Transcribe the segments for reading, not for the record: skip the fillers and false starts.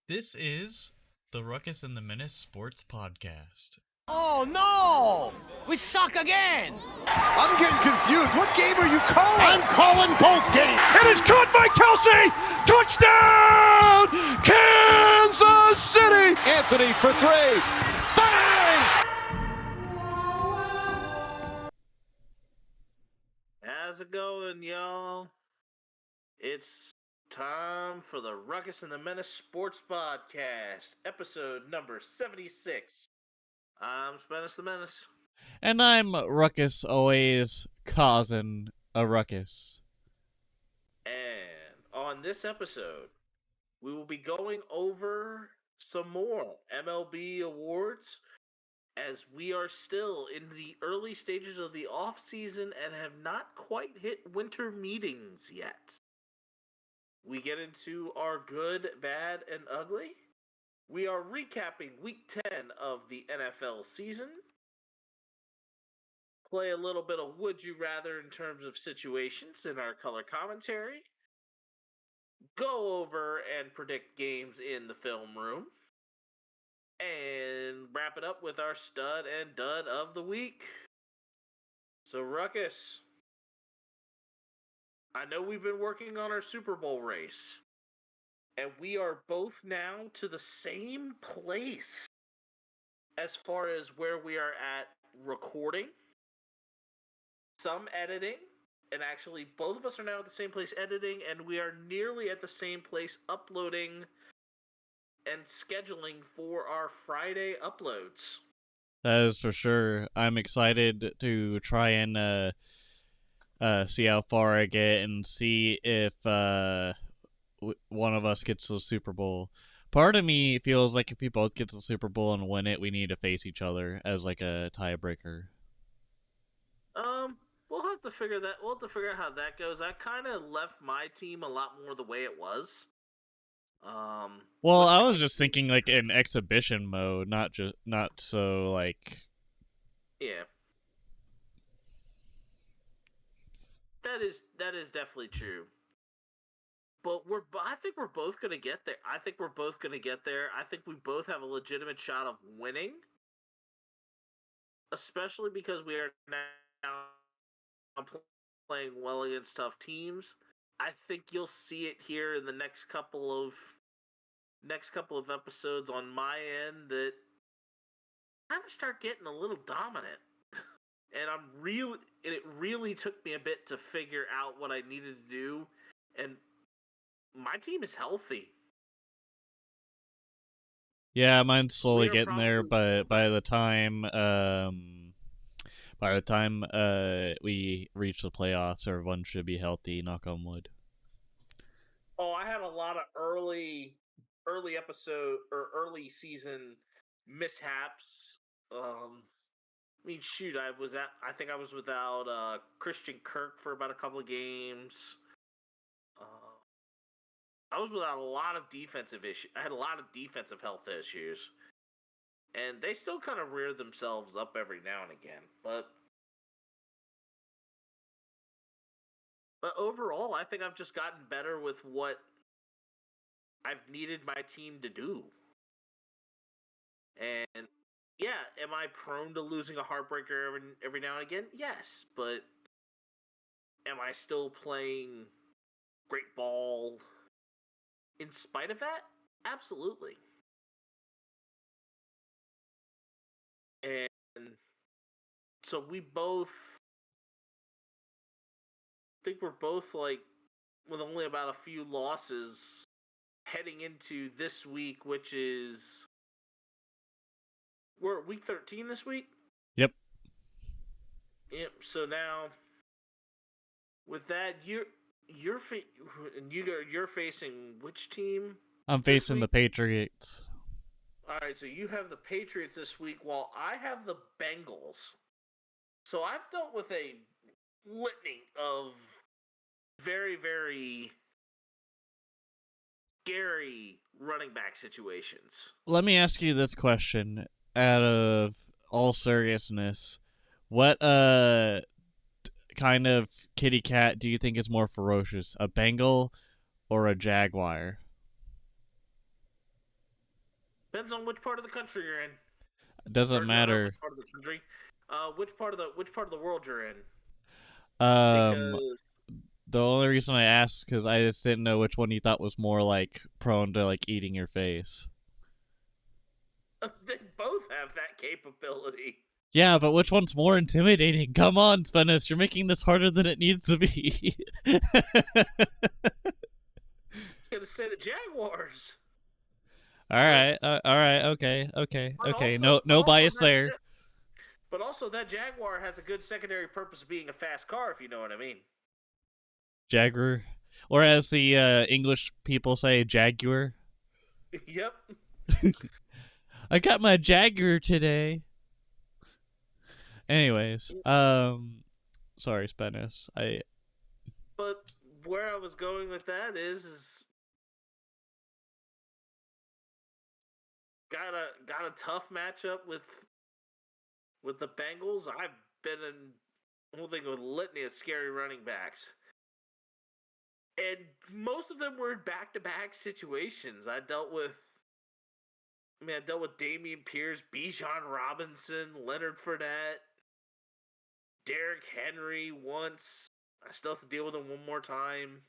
This is the Ruckus and the Menace Sports Podcast. Oh no! We suck again! I'm getting confused. What game are you calling? I'm calling both games. It is caught by Kelsey! Touchdown! Kansas City! Anthony for three. Bang! How's it going, y'all? It's time for the Ruckus and the Menace Sports Podcast, episode number 76. I'm Menace the Menace. And I'm Ruckus, always causing a ruckus. And on this episode, we will be going over some more MLB awards as we are still in the early stages of the off season and have not quite hit winter meetings yet. We get into our good, bad, and ugly. We are recapping week 10 of the NFL season. Play a little bit of Would You Rather in terms of situations in our color commentary. Go over and predict games in the film room. And wrap it up with our stud and dud of the week. So, Ruckus, I know we've been working on our Super Bowl race. And we are both now to the same place as far as where we are at recording, some editing, and actually both of us are now at the same place editing, and we are nearly at the same place uploading and scheduling for our Friday uploads. That is for sure. I'm excited to try and see how far I get and see if one of us gets the Super Bowl. Part of me feels like if we both get the Super Bowl and win it, we need to face each other as like a tiebreaker. We'll have to figure that. We'll have to figure out how that goes. I kind of left my team a lot more the way it was. Well, I was just thinking like in exhibition mode, not so like. Yeah. That is definitely true. But I think we're both going to get there. I think we both have a legitimate shot of winning. Especially because we are now playing well against tough teams. I think you'll see it here in the next couple of episodes on my end that kind of start getting a little dominant. And it really took me a bit to figure out what I needed to do, and my team is healthy. Yeah, mine's slowly getting there, but by the time we reach the playoffs, everyone should be healthy, knock on wood. Oh, I had a lot of early episode or early season mishaps. I mean, shoot, I think I was without Christian Kirk for about a couple of games. I was without a lot of defensive issues. I had a lot of defensive health issues. And they still kind of rear themselves up every now and again. But overall, I think I've just gotten better with what I've needed my team to do. And yeah, am I prone to losing a heartbreaker every now and again? Yes, but am I still playing great ball in spite of that? Absolutely. And so we're both like with only about a few losses heading into this week, which is we're at week 13 this week? Yep. So now with that, you're facing which team? I'm facing the Patriots. All right, so you have the Patriots this week, while I have the Bengals. So I've dealt with a litany of very, very scary running back situations. Let me ask you this question, out of all seriousness. What kind of kitty cat do you think is more ferocious, a Bengal or a Jaguar? Depends on which part of the country you're in. Doesn't Not matter. which part of the country. Which part of the world you're in? Um, Because the only reason I asked because I just didn't know which one you thought was more like prone to like eating your face. they both have that capability. Yeah, but which one's more intimidating? Come on, Menace, you're making this harder than it needs to be. I'm gonna say the Jaguars. All right, okay. Also, No bias there. But also, that Jaguar has a good secondary purpose of being a fast car, if you know what I mean. Jaguar, or as the English people say, Jaguar. Yep. I got my Jaguar today. Anyways, sorry, Menace. But where I was going with that is got a tough matchup with the Bengals. I've been in the whole thing with a litany of scary running backs. And most of them were in back-to-back situations. I dealt with Dameon Pierce, Bijan Robinson, Leonard Fournette, Derrick Henry once. I still have to deal with him one more time.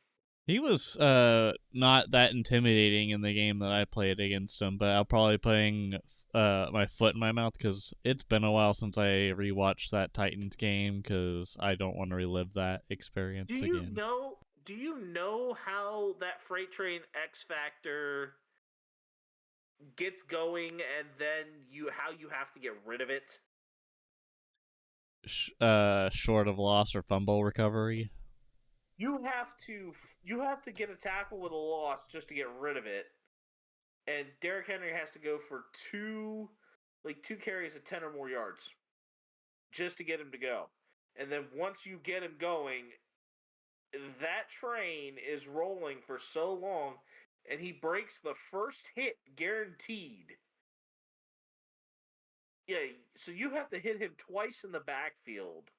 He was not that intimidating in the game that I played against him, but I'll probably putting my foot in my mouth because it's been a while since I rewatched that Titans game because I don't want to relive that experience again. Do you know how that freight train X Factor gets going, and then how you have to get rid of it? Short of loss or fumble recovery. You have to get a tackle with a loss just to get rid of it, and Derrick Henry has to go for two carries of 10 or more yards just to get him to go. And then once you get him going, that train is rolling for so long, and he breaks the first hit guaranteed. Yeah, so you have to hit him twice in the backfield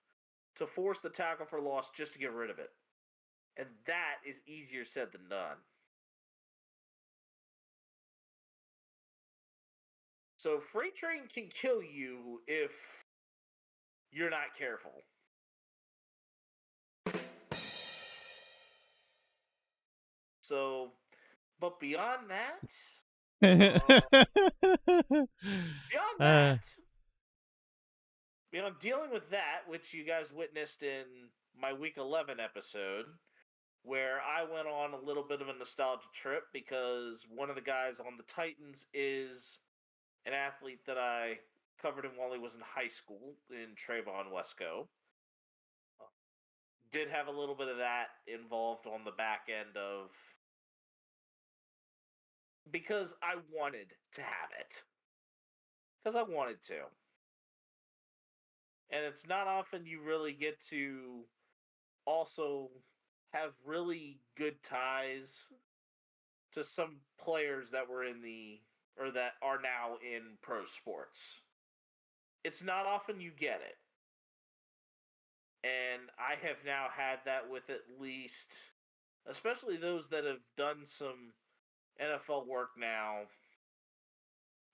to force the tackle for loss just to get rid of it. And that is easier said than done. So freight train can kill you if you're not careful. So, but beyond dealing with that, which you guys witnessed in my Week 11 episode, where I went on a little bit of a nostalgia trip because one of the guys on the Titans is an athlete that I covered him while he was in high school in Trayvon Wesco. Did have a little bit of that involved on the back end of because I wanted to have it. Because I wanted to. And it's not often you really get to also have really good ties to some players that were that are now in pro sports. It's not often you get it. And I have now had that with at least, especially those that have done some NFL work now.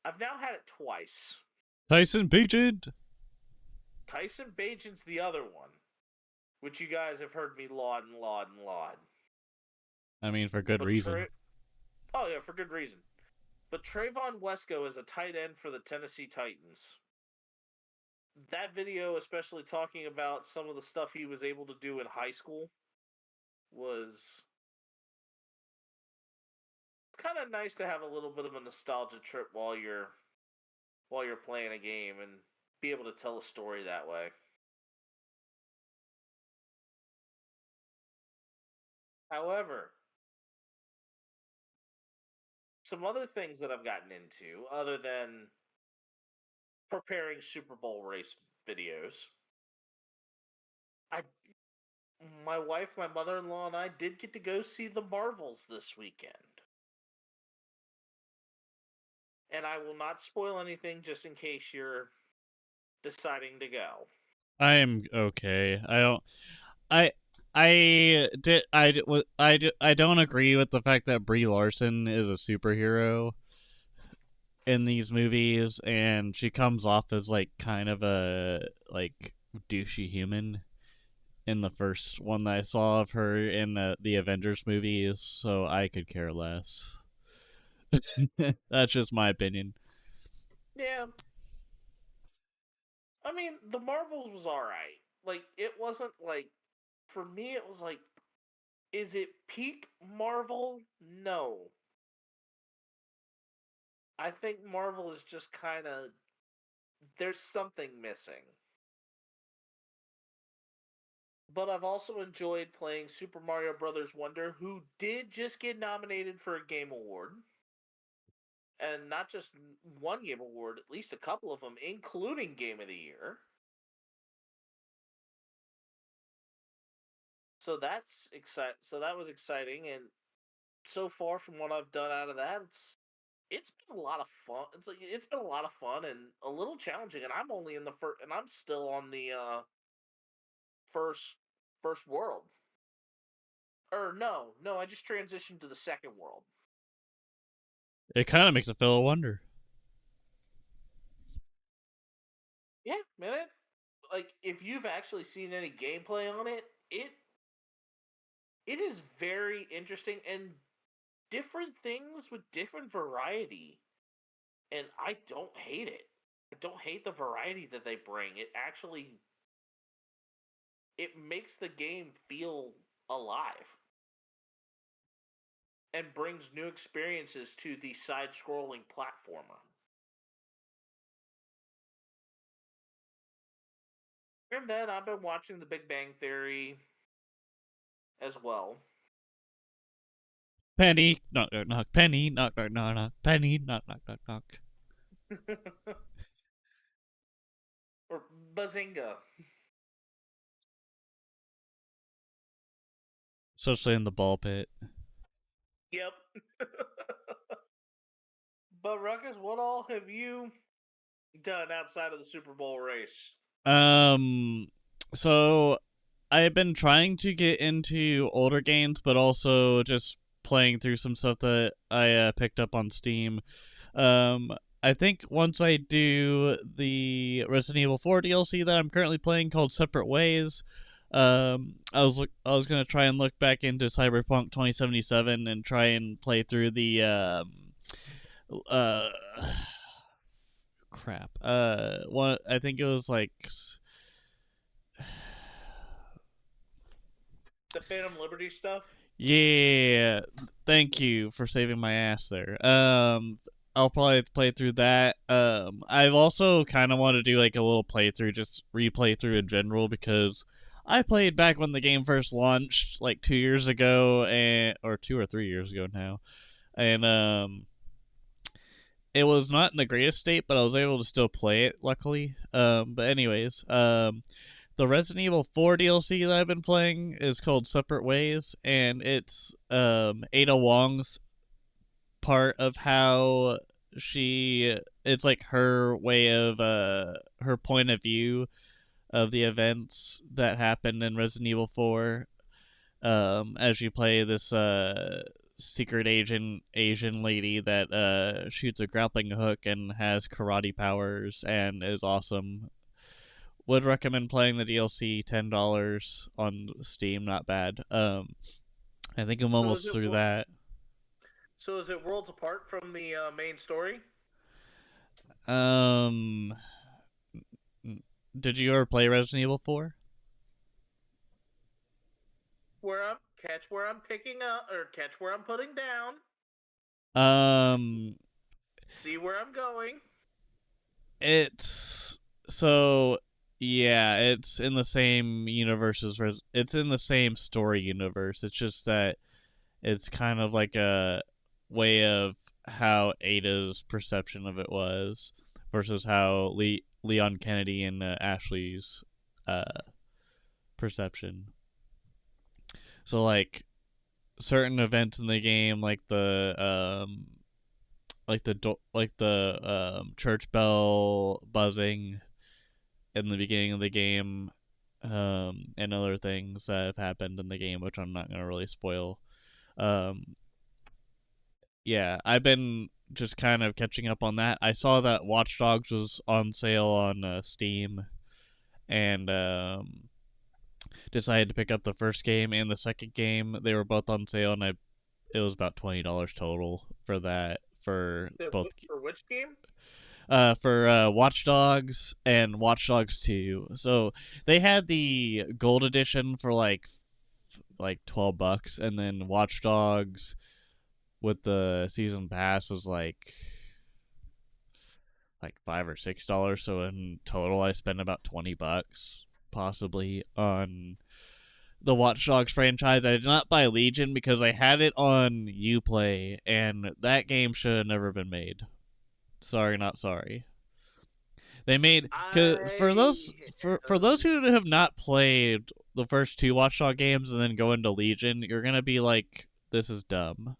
I've now had it twice. Tyson Bagent. Tyson Bagent's the other one, which you guys have heard me laud. I mean, for good reason. Oh, yeah, for good reason. But Trayvon Wesco is a tight end for the Tennessee Titans. That video, especially talking about some of the stuff he was able to do in high school, was kind of nice to have a little bit of a nostalgia trip while you're playing a game and be able to tell a story that way. However, some other things that I've gotten into, other than preparing Super Bowl race videos, my wife, my mother-in-law, and I did get to go see the Marvels this weekend. And I will not spoil anything just in case you're deciding to go. I am okay. I don't agree with the fact that Brie Larson is a superhero. in these movies, and she comes off as like kind of a like douchey human in the first one that I saw of her in the Avengers movies, so I could care less. That's just my opinion. Yeah, I mean, the Marvels was alright. Like, it wasn't like, for me, it was like, is it peak Marvel? No. I think Marvel is just kind of, there's something missing. But I've also enjoyed playing Super Mario Brothers Wonder, who did just get nominated for a Game Award. And not just one Game Award, at least a couple of them, including Game of the Year. So that's exciting. So that was exciting, and so far from what I've done out of that, it's been a lot of fun. It's been a lot of fun and a little challenging. And I'm only in the first, and I'm still on the first first world. Or no, I just transitioned to the second world. It kind of makes it feel a wonder. Yeah, man. Like, if you've actually seen any gameplay on it, it is very interesting and different things with different variety. And I don't hate it. I don't hate the variety that they bring. It makes the game feel alive and brings new experiences to the side-scrolling platformer. And then I've been watching The Big Bang Theory as well. Penny, knock, knock, knock. Penny, knock, knock, knock, knock. Penny, knock, knock, knock, knock. Or Bazinga. Especially in the ball pit. Yep. But Ruckus, what all have you done outside of the Super Bowl race? Um, so I've been trying to get into older games, but also just playing through some stuff that I picked up on Steam. Um, I think once I do the Resident Evil 4 DLC that I'm currently playing called Separate Ways, I was gonna try and look back into Cyberpunk 2077 and try and play through the uh crap one I think it was like The Phantom Liberty stuff? yeah, thank you for saving my ass there. I'll probably play through that. I've also kind of want to do like a little playthrough, just replay through in general, because I played back when the game first launched, like 2 years ago, and or 2 or 3 years ago now, and it was not in the greatest state, but I was able to still play it, luckily. But anyways, the Resident Evil 4 DLC that I've been playing is called Separate Ways, and it's Ada Wong's part of how it's like her way of her point of view of the events that happened in Resident Evil 4, as you play this secret agent Asian lady that shoots a grappling hook and has karate powers and is awesome. Would recommend playing the DLC. $10 on Steam, not bad. I think I'm So is almost it through that. so is it worlds apart from the main story? Um, did you ever play Resident Evil 4? Where I'm picking up or catch where I'm putting down. Um, See where I'm going. it's so yeah, it's in the same universe as it's in the same story universe. It's just that it's kind of like a way of how Ada's perception of it was versus how Leon Kennedy and Ashley's uh, perception. So like certain events in the game, like the church bell buzzing in the beginning of the game, and other things that have happened in the game, which I'm not gonna really spoil. Um, yeah, I've been just kind of catching up on that. I saw that Watch Dogs was on sale on Steam, and decided to pick up the first game and the second game. They were both on sale, and it was about $20 total for that for both. For which game? For Watch Dogs and Watch Dogs 2. So they had the gold edition for like $12, and then Watch Dogs with the season pass was like $5 or $6. So in total, I spent about $20 possibly on the Watch Dogs franchise. I did not buy Legion because I had it on Uplay, and that game should have never been made. Sorry, not sorry. They made for those who have not played the first two Watch Dogs games and then go into Legion, you're gonna be like, this is dumb.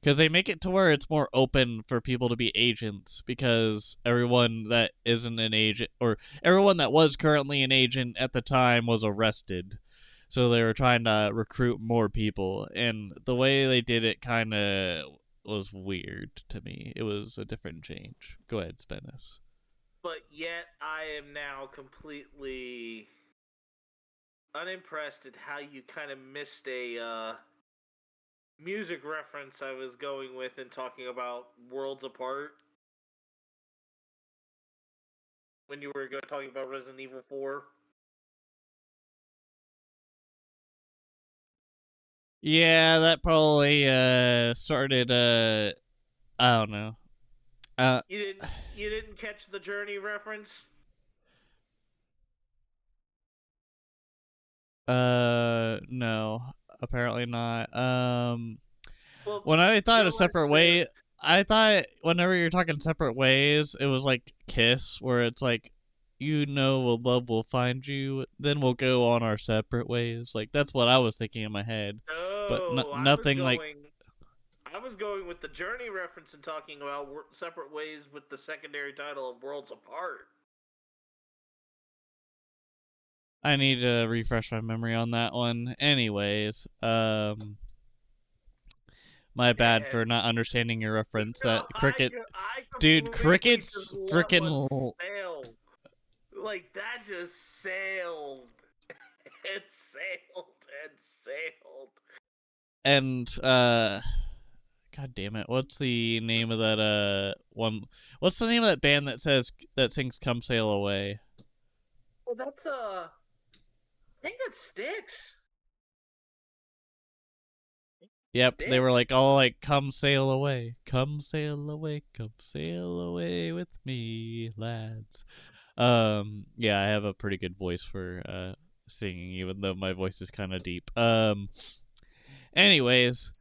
Because they make it to where it's more open for people to be agents, because everyone that isn't an agent, or everyone that was currently an agent at the time, was arrested. So they were trying to recruit more people, and the way they did it kind of was weird to me. It was a different change. Go ahead, Menace. But yet I am now completely unimpressed at how you kind of missed a music reference I was going with in talking about Worlds Apart. When you were talking about Resident Evil 4. Yeah, that probably started I don't know. You didn't catch the Journey reference? No, apparently not. Well, When I thought a realize separate way, I thought whenever you're talking separate ways, it was like Kiss, where it's like, love will find you, then we'll go on our separate ways. Like, that's what I was thinking in my head. But nothing like. I was going with the Journey reference and talking about separate ways with the secondary title of Worlds Apart. I need to refresh my memory on that one. Anyways, my bad for not understanding your reference. No, That cricket, I dude, cricket's just freaking. sailed. Like, that just sailed. It sailed and sailed. And God damn it! What's the name of that one? What's the name of that band that sings "Come Sail Away"? Well, that's I think that's Styx. Yep, they were like all like, "Come sail away, come sail away, come sail away with me, lads." Yeah, I have a pretty good voice for singing, even though my voice is kind of deep. Anyways,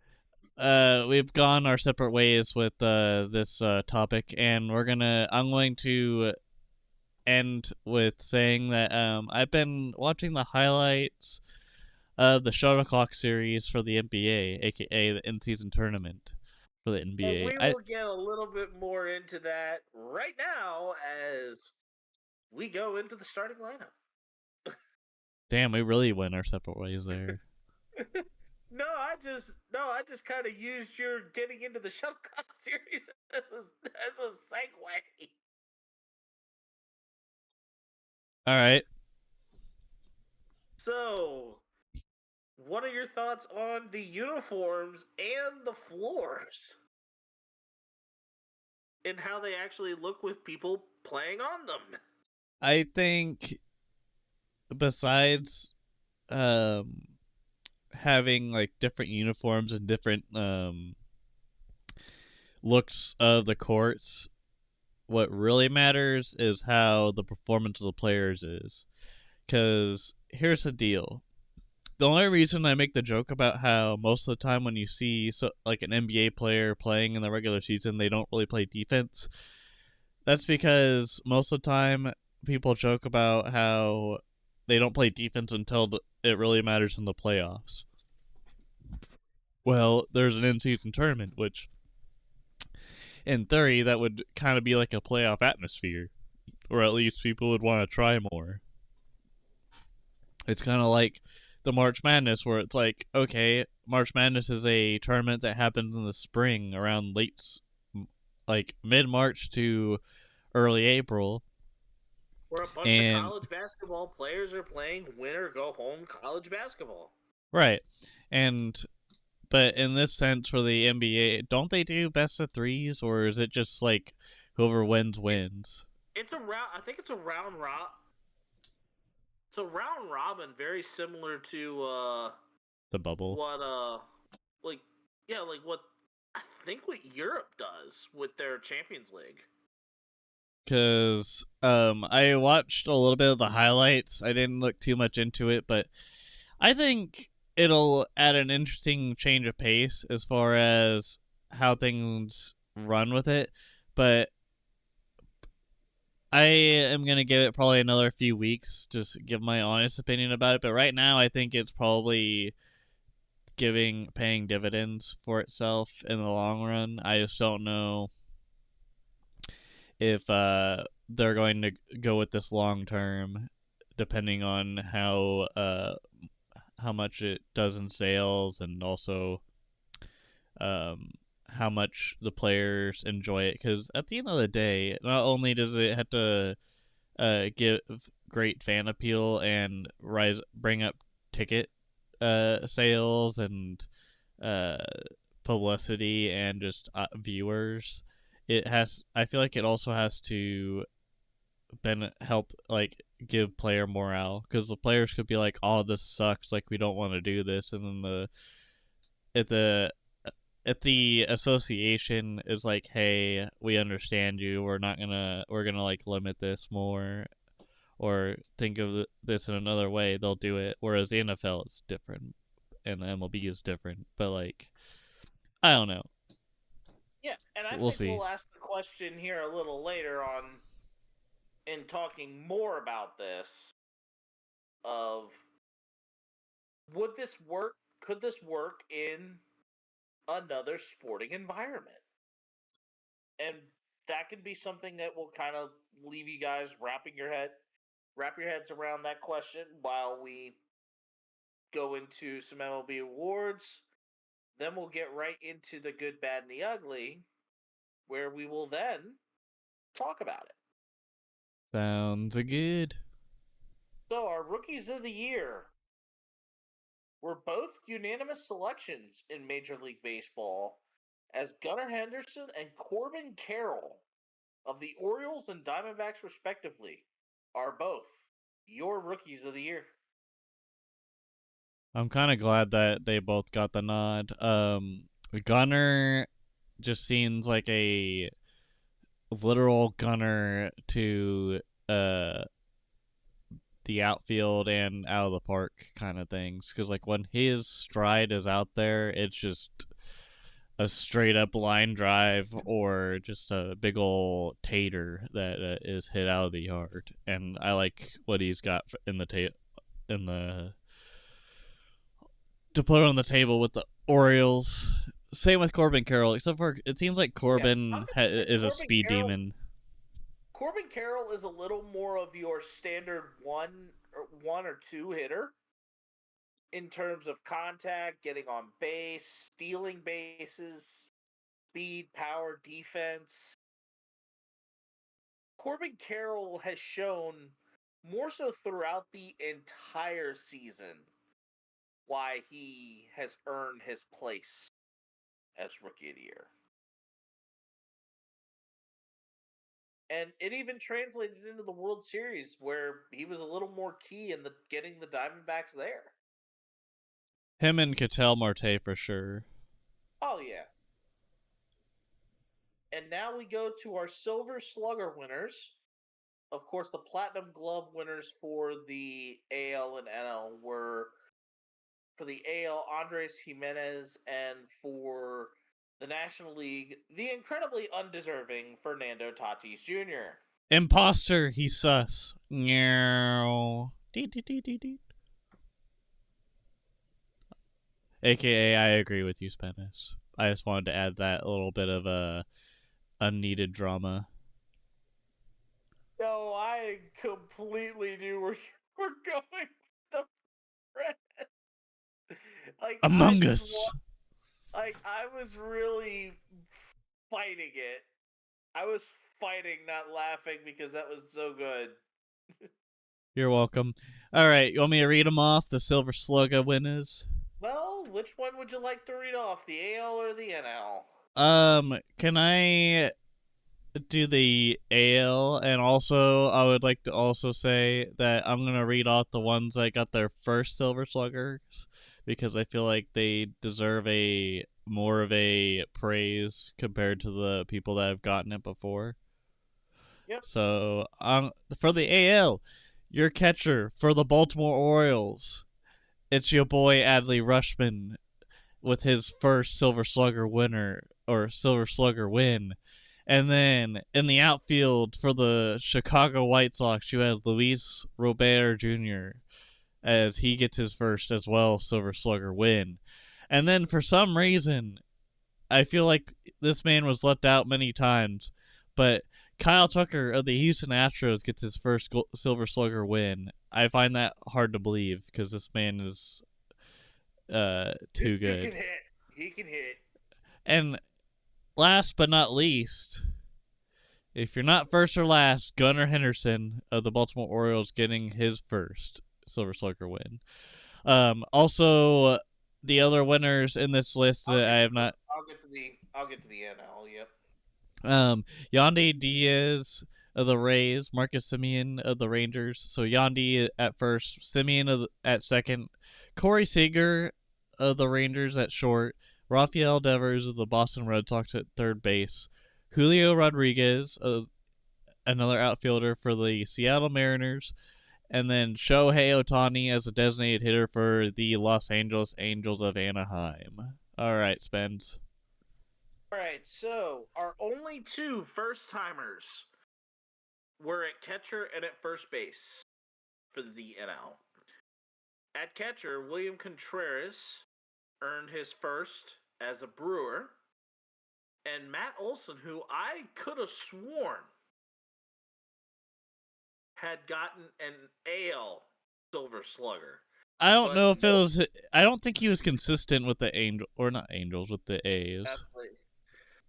we've gone our separate ways with this topic, and I'm going to end with saying that I've been watching the highlights of the Shuttlecock series for the NBA, aka the in-season tournament for the NBA. And we will get a little bit more into that right now as we go into the starting lineup. Damn, we really went our separate ways there. No, I just kind of used your getting into the Shuttlecock series as a segue. All right. So, what are your thoughts on the uniforms and the floors? And how they actually look with people playing on them? I think besides having like different uniforms and different looks of the courts, what really matters is how the performance of the players is. Because here's the deal. The only reason I make the joke about how most of the time when you see like an NBA player playing in the regular season, they don't really play defense, that's because most of the time people joke about how they don't play defense until it really matters in the playoffs. Well, there's an in-season tournament, which in theory that would kind of be like a playoff atmosphere, or at least people would want to try more. It's kind of like the March Madness, where it's like, okay, March Madness is a tournament that happens in the spring around like mid-March to early April. Where a bunch of And college basketball players are playing win or go home college basketball. right. And but in this sense for the NBA, don't they do best of threes, or is it just like whoever wins wins? It's a round. I think it's a round rob. It's a round robin, very similar to The bubble. what like yeah, like what I think what Europe does with their Champions League. Because I watched a little bit of the highlights. I didn't look too much into it, but I think it'll add an interesting change of pace as far as how things run with it. But I am gonna give it probably another few weeks, just give my honest opinion about it. But right now, I think it's probably paying dividends for itself in the long run. I just don't know if they're going to go with this long term, depending on how much it does in sales, and also how much the players enjoy it. Because at the end of the day, not only does it have to give great fan appeal and bring up ticket sales and uh, publicity and just viewers, I feel like it also has to help like give player morale, because the players could be like, oh, this sucks, like we don't want to do this, and then at the if the association is like, hey, we understand you, we're gonna like limit this more, or think of this in another way, they'll do it. Whereas the NFL is different and the MLB is different, but like, I don't know. Yeah, and I We'll think see. we'll ask the question here a little later on in talking more about this of would this work? Could this work in another sporting environment? And that could be something that will kind of leave you guys wrap your heads around that question while we go into some MLB awards. Then we'll get right into the good, bad, and the ugly, where we will then talk about it. Sounds good. So, our rookies of the year were both unanimous selections in Major League Baseball, as Gunnar Henderson and Corbin Carroll of the Orioles and Diamondbacks, respectively, are both your rookies of the year. I'm kind of glad that they both got the nod. Gunner just seems like a literal gunner to uh the outfield and out of the park kind of things, because like when his stride is out there, it's just a straight up line drive or just a big old tater that is hit out of the yard. And I like what he's got in the to put on the table with the Orioles. Same with Corbin Carroll, except for it seems like Yeah, I'm Corbin gonna say is a speed demon. Corbin Carroll is a little more of your standard one or two hitter in terms of contact, getting on base, stealing bases, speed, power, defense. Corbin Carroll has shown more so throughout the entire season why he has earned his place as Rookie of the Year. And it even translated into the World Series, where he was a little more key in getting the Diamondbacks there. Him and Ketel Marte for sure. Oh yeah. And now we go to our Silver Slugger winners. Of course, the Platinum Glove winners for the AL and NL were, for the AL, Andres Jimenez, and for the National League, the incredibly undeserving Fernando Tatis Jr. Imposter, he's sus. Meow. AKA, I agree with you, Spanish. I just wanted to add that little bit of unneeded drama. No, I completely knew where you were going with the friend. Like Among Us. I was really fighting it I was fighting not laughing because that was so good. You're welcome. All right, you want me to read them off? The Silver Slugger winners. Well, which one would you like to read off, the AL or the NL? Can I do the AL? And also, I would like to also say that I'm gonna read off the ones that got their first Silver Sluggers because I feel like they deserve a more of a praise compared to the people that have gotten it before. Yep. So, for the AL, your catcher for the Baltimore Orioles, it's your boy Adley Rushman with his first Silver Slugger winner or Silver Slugger win. And then in the outfield for the Chicago White Sox, you have Luis Robert Jr. as he gets his first as well Silver Slugger win. And then for some reason, I feel like this man was left out many times, but Kyle Tucker of the Houston Astros gets his first Silver Slugger win. I find that hard to believe because this man is too He can good. hit. He can hit. And last but not least, if you're not first or last, Gunnar Henderson of the Baltimore Orioles getting his first Silver Slugger win. Also, the other winners in this list that I have not. I'll get to the NL. Yep. Yandy Diaz of the Rays, Marcus Semien of the Rangers. So Yandy at first, Semien at second, Corey Seager of the Rangers at short, Rafael Devers of the Boston Red Sox at third base, Julio Rodriguez, another outfielder for the Seattle Mariners, and then Shohei Ohtani as a designated hitter for the Los Angeles Angels of Anaheim. All right, Spence. All right, so our only two first timers were at catcher and at first base for the NL. At catcher, William Contreras earned his first as a Brewer, and Matt Olson, who I could have sworn had gotten an AL Silver Slugger. I don't know if it nope. was. I don't think he was consistent with the or not Angels, with the A's. Absolutely.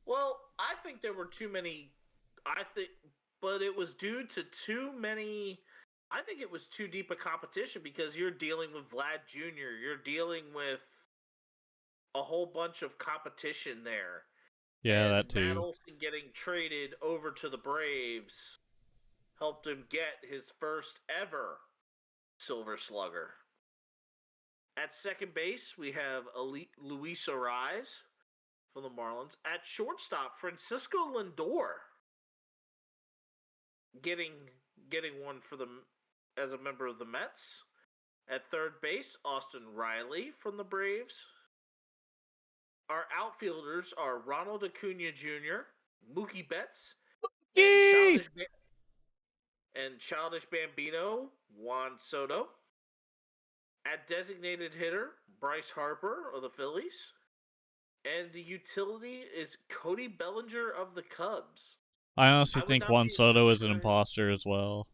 Well, I think there were too many. But it was due to too many. I think it was too deep a competition because you're dealing with Vlad Jr. You're dealing with a whole bunch of competition there. Yeah, and that Matt too. Olson getting traded over to the Braves helped him get his first ever Silver Slugger. At second base, we have Luis Ariz from the Marlins. At shortstop, Francisco Lindor getting one for them as a member of the Mets. At third base, Austin Riley from the Braves. Our outfielders are Ronald Acuna Jr., Mookie Betts, and Childish Bambino, Juan Soto. At designated hitter, Bryce Harper of the Phillies. And the utility is Cody Bellinger of the Cubs. I honestly think Juan Soto is an surprised. imposter as well.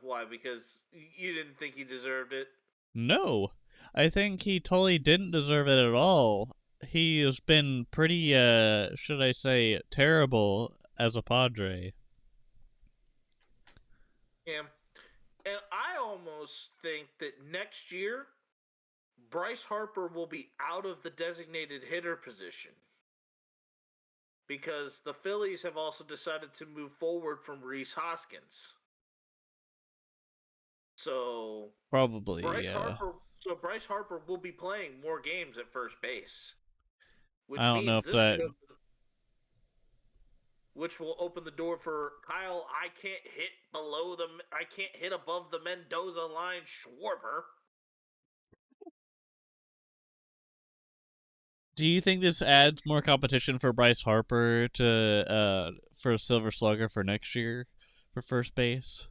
Why? Because you didn't think he deserved it? No, I think he totally didn't deserve it at all. He has been pretty, should I say, terrible as a Padre. Yeah. And I almost think that next year, Bryce Harper will be out of the designated hitter position. Because the Phillies have also decided to move forward from Rhys Hoskins. So Probably, yeah. Bryce Harper will be playing more games at first base. I don't know if that. Which will open the door for Kyle. I can't hit above the Mendoza line, Schwarber. Do you think this adds more competition for Bryce Harper to for Silver Slugger for next year for first base?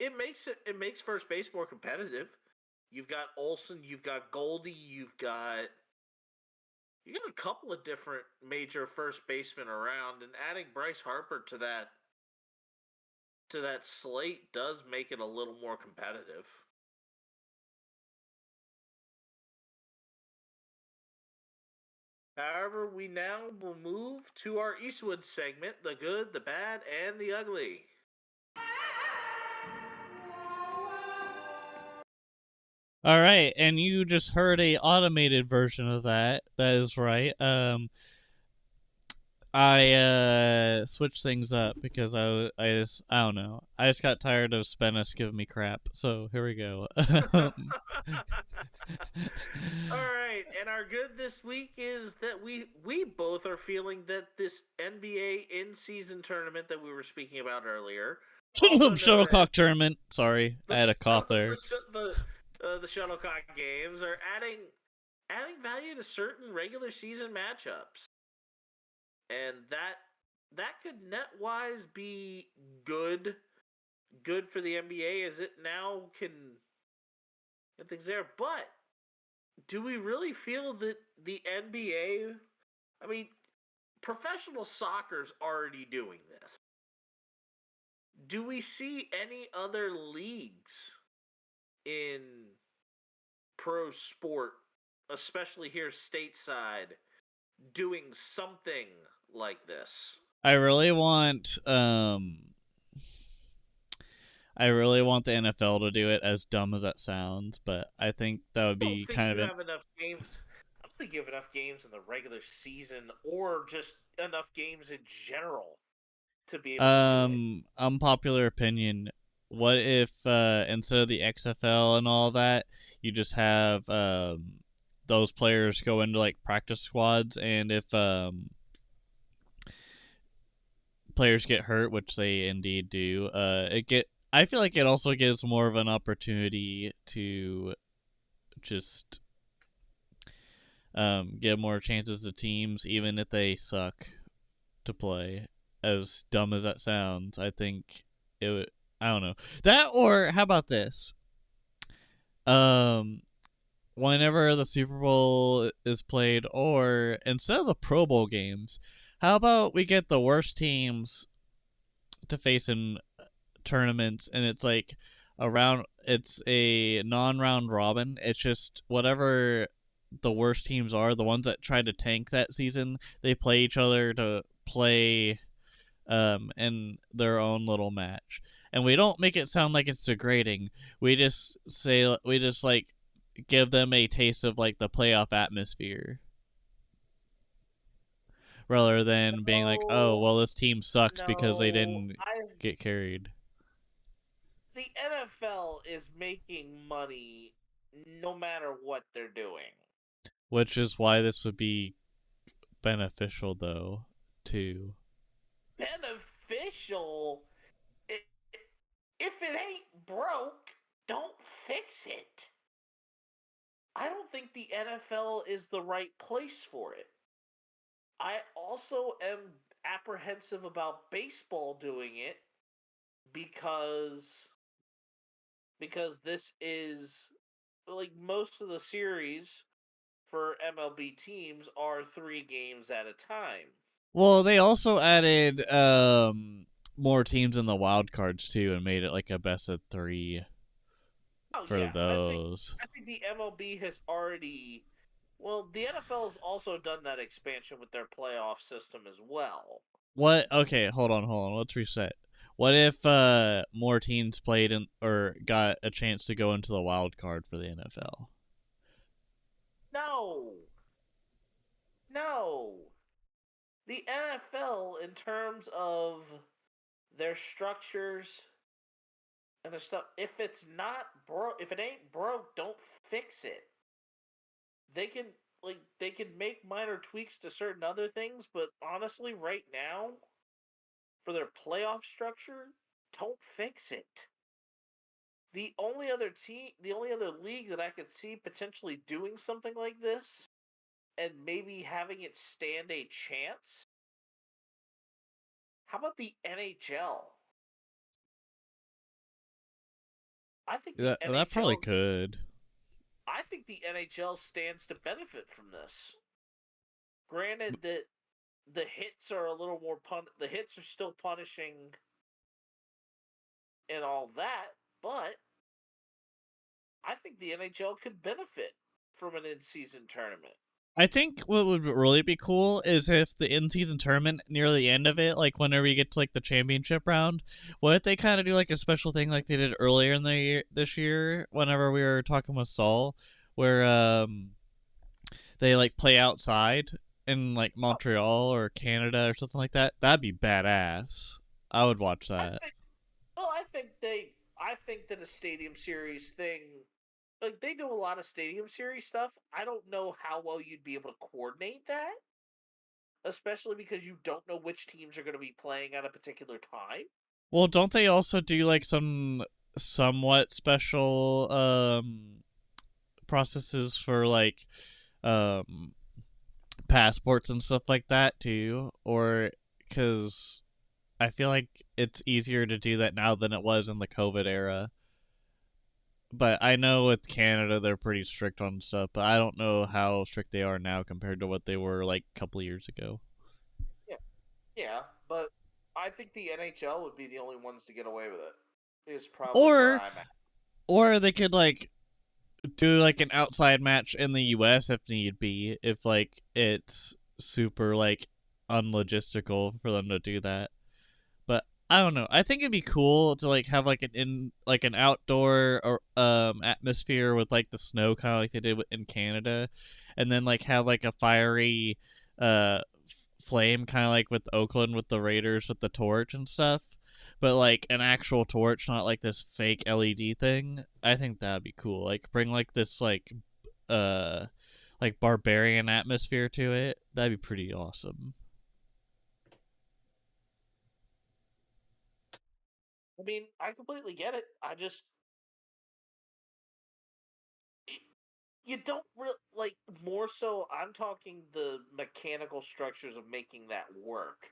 It makes first base more competitive. You've got Olson, you've got Goldie, you got a couple of different major first basemen around, and adding Bryce Harper to that slate does make it a little more competitive. However, we now will move to our Eastwood segment, the good, the bad, and the ugly. All right, and you just heard a automated version of that. That is right. I switched things up because I don't know. I just got tired of Menace giving me crap. So here we go. All right, and our good this week is that we both are feeling that this NBA in-season tournament that we were speaking about earlier, also known as Shuttlecock tournament. Sorry, I had a cough there. the shuttlecock games, are adding value to certain regular season matchups, and that could net wise be good for the NBA as it now can get things there. But do we really feel that the NBA? I mean, professional soccer's already doing this. Do we see any other leagues in pro sport, especially here stateside, doing something like this? I really want the NFL to do it, as dumb as that sounds, but I think that would I don't be think kind you of have enough games. I don't think you have enough games in the regular season, or just enough games in general, to be able to do it. Unpopular opinion. What if instead of the XFL and all that, you just have those players go into like practice squads, and if players get hurt, which they indeed do, I feel like it also gives more of an opportunity to just give more chances to teams, even if they suck to play. As dumb as that sounds, I think it would. I don't know that, or how about this? Um, Whenever the Super Bowl is played, or instead of the Pro Bowl games, how about we get the worst teams to face in tournaments, and it's like it's a non-round robin. It's just whatever the worst teams are, the ones that tried to tank that season, they play each other to play in their own little match. And we don't make it sound like it's degrading. We just like give them a taste of like the playoff atmosphere, rather than being like, oh No, well, this team sucks because they no. didn't get carried. The NFL is making money no matter what they're doing. Which is why this would be beneficial, though, too. Beneficial. If it ain't broke, don't fix it. I don't think the NFL is the right place for it. I also am apprehensive about baseball doing it because this is like most of the series for MLB teams are 3 games at a time. Well, they also added more teams in the wild cards too, and made it like a best of 3 Oh for yeah, those. I think the MLB has already. Well, the NFL has also done that expansion with their playoff system as well. What? Okay, hold on. Let's reset. What if more teams played in or got a chance to go into the wild card for the NFL? No, no. The NFL, in terms of their structures and their stuff, if it's not broke, if it ain't broke, don't fix it. They can make minor tweaks to certain other things, but honestly, right now, for their playoff structure, don't fix it. The only other league that I could see potentially doing something like this and maybe having it stand a chance. How about the NHL? I think the That probably NHL could. I think the NHL stands to benefit from this. Granted that the hits are a little more the hits are still punishing and all that, but I think the NHL could benefit from an in-season tournament. I think what would really be cool is if the in-season tournament near the end of it, like whenever you get to like the championship round, what if they kind of do like a special thing like they did earlier in the year, this year, whenever we were talking with Saul, where they like play outside in like Montreal or Canada or something like that. That'd be badass. I would watch I that. think. Well, I think that a stadium series thing, like they do a lot of stadium series stuff. I don't know how well you'd be able to coordinate that, especially because you don't know which teams are going to be playing at a particular time. Well, don't they also do like some somewhat special processes for like um passports and stuff like that too, or because I feel like it's easier to do that now than it was in the COVID era. But I know with Canada they're pretty strict on stuff, but I don't know how strict they are now compared to what they were like a couple of years ago. Yeah, yeah, but I think the NHL would be the only ones to get away with it. Is probably where Or I'm at. they could like do like an outside match in the US if need be, if like it's super like unlogistical for them to do that. But I don't know. I think it'd be cool to like have like an outdoor or atmosphere with like the snow, kind of like they did in Canada, and then like have like a fiery uh flame, kind of like with Oakland with the Raiders with the torch and stuff. But like an actual torch, not like this fake LED thing. I think that'd be cool. Like bring like this uh like barbarian atmosphere to it. That'd be pretty awesome. I mean, I completely get it. You don't really like more so. I'm talking the mechanical structures of making that work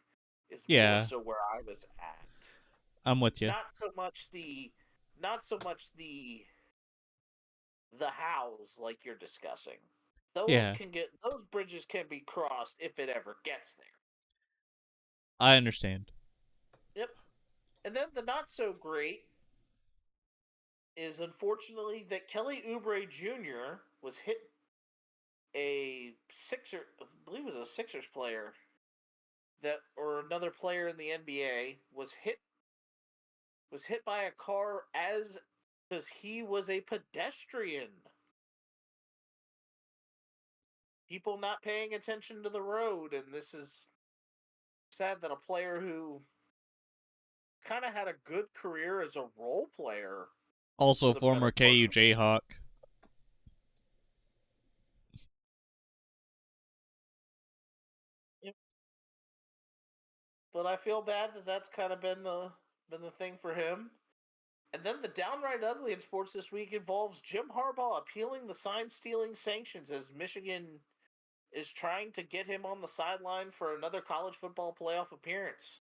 is more Yeah, so where I was at. I'm with you. Not so much the hows like you're discussing. Yeah, Those bridges can be crossed if it ever gets there. I understand. Yep. And then the not so great is unfortunately that Kelly Oubre Jr. was hit a Sixer, I believe it was a Sixers player that or another player in the NBA was hit by a car as because he was a pedestrian. People not paying attention to the road, and this is sad that a player who kind of had a good career as a role player Also, for the better former part KU of Jayhawk. it. But I feel bad that that's kind of been the thing for him. And then the downright ugly in sports this week involves Jim Harbaugh appealing the sign stealing sanctions as Michigan is trying to get him on the sideline for another college football playoff appearance.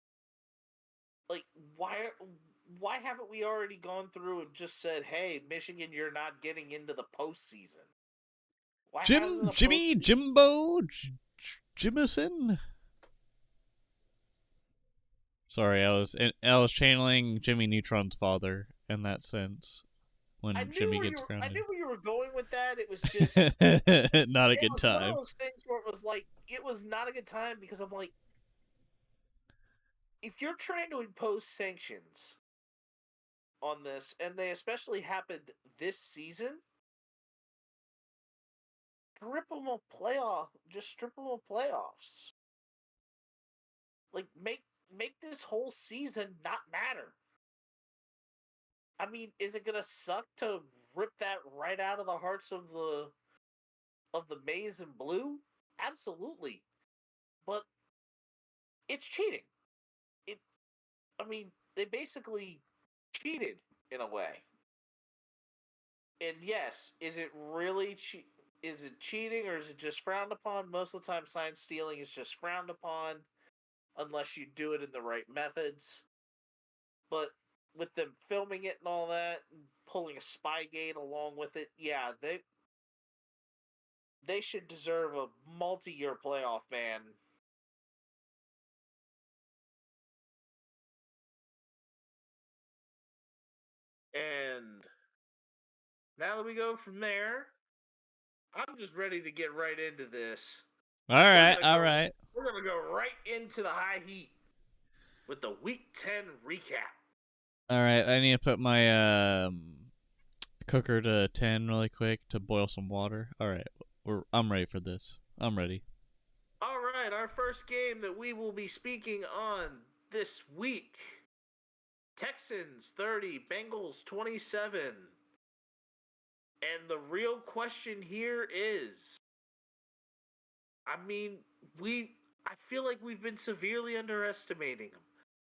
Like why haven't we already gone through and just said, "Hey, Michigan, you're not getting into the postseason"? Why hasn't a postseason? Jimison. Sorry, I was channeling Jimmy Neutron's father in that sense when Jimmy gets I grounded. knew where you were going with that. It was just Not a it good was one of time. those things where it was like it was not a good time because I'm like, if you're trying to impose sanctions on this, and they especially happened this season, strip them of playoffs. Like make this whole season not matter. I mean, is it gonna suck to rip that right out of the hearts of the maize and blue? Absolutely, but it's cheating. It. I mean, they basically cheated in a way. And yes, is it really is it cheating or is it just frowned upon? Most of the time, sign stealing is just frowned upon unless you do it in the right methods. But with them filming it and all that, and pulling a Spygate along with it, yeah, they should deserve a multi-year playoff ban. And now that we go from there, I'm just ready to get right into this. All right, all right. We're gonna go right into the high heat with the Week 10 recap. All right, I need to put my cooker to 10 really quick to boil some water. All right, I'm ready for this. I'm ready. All right, our first game that we will be speaking on this week: Texans 30, Bengals 27. And the real question here is, I feel like we've been severely underestimating them.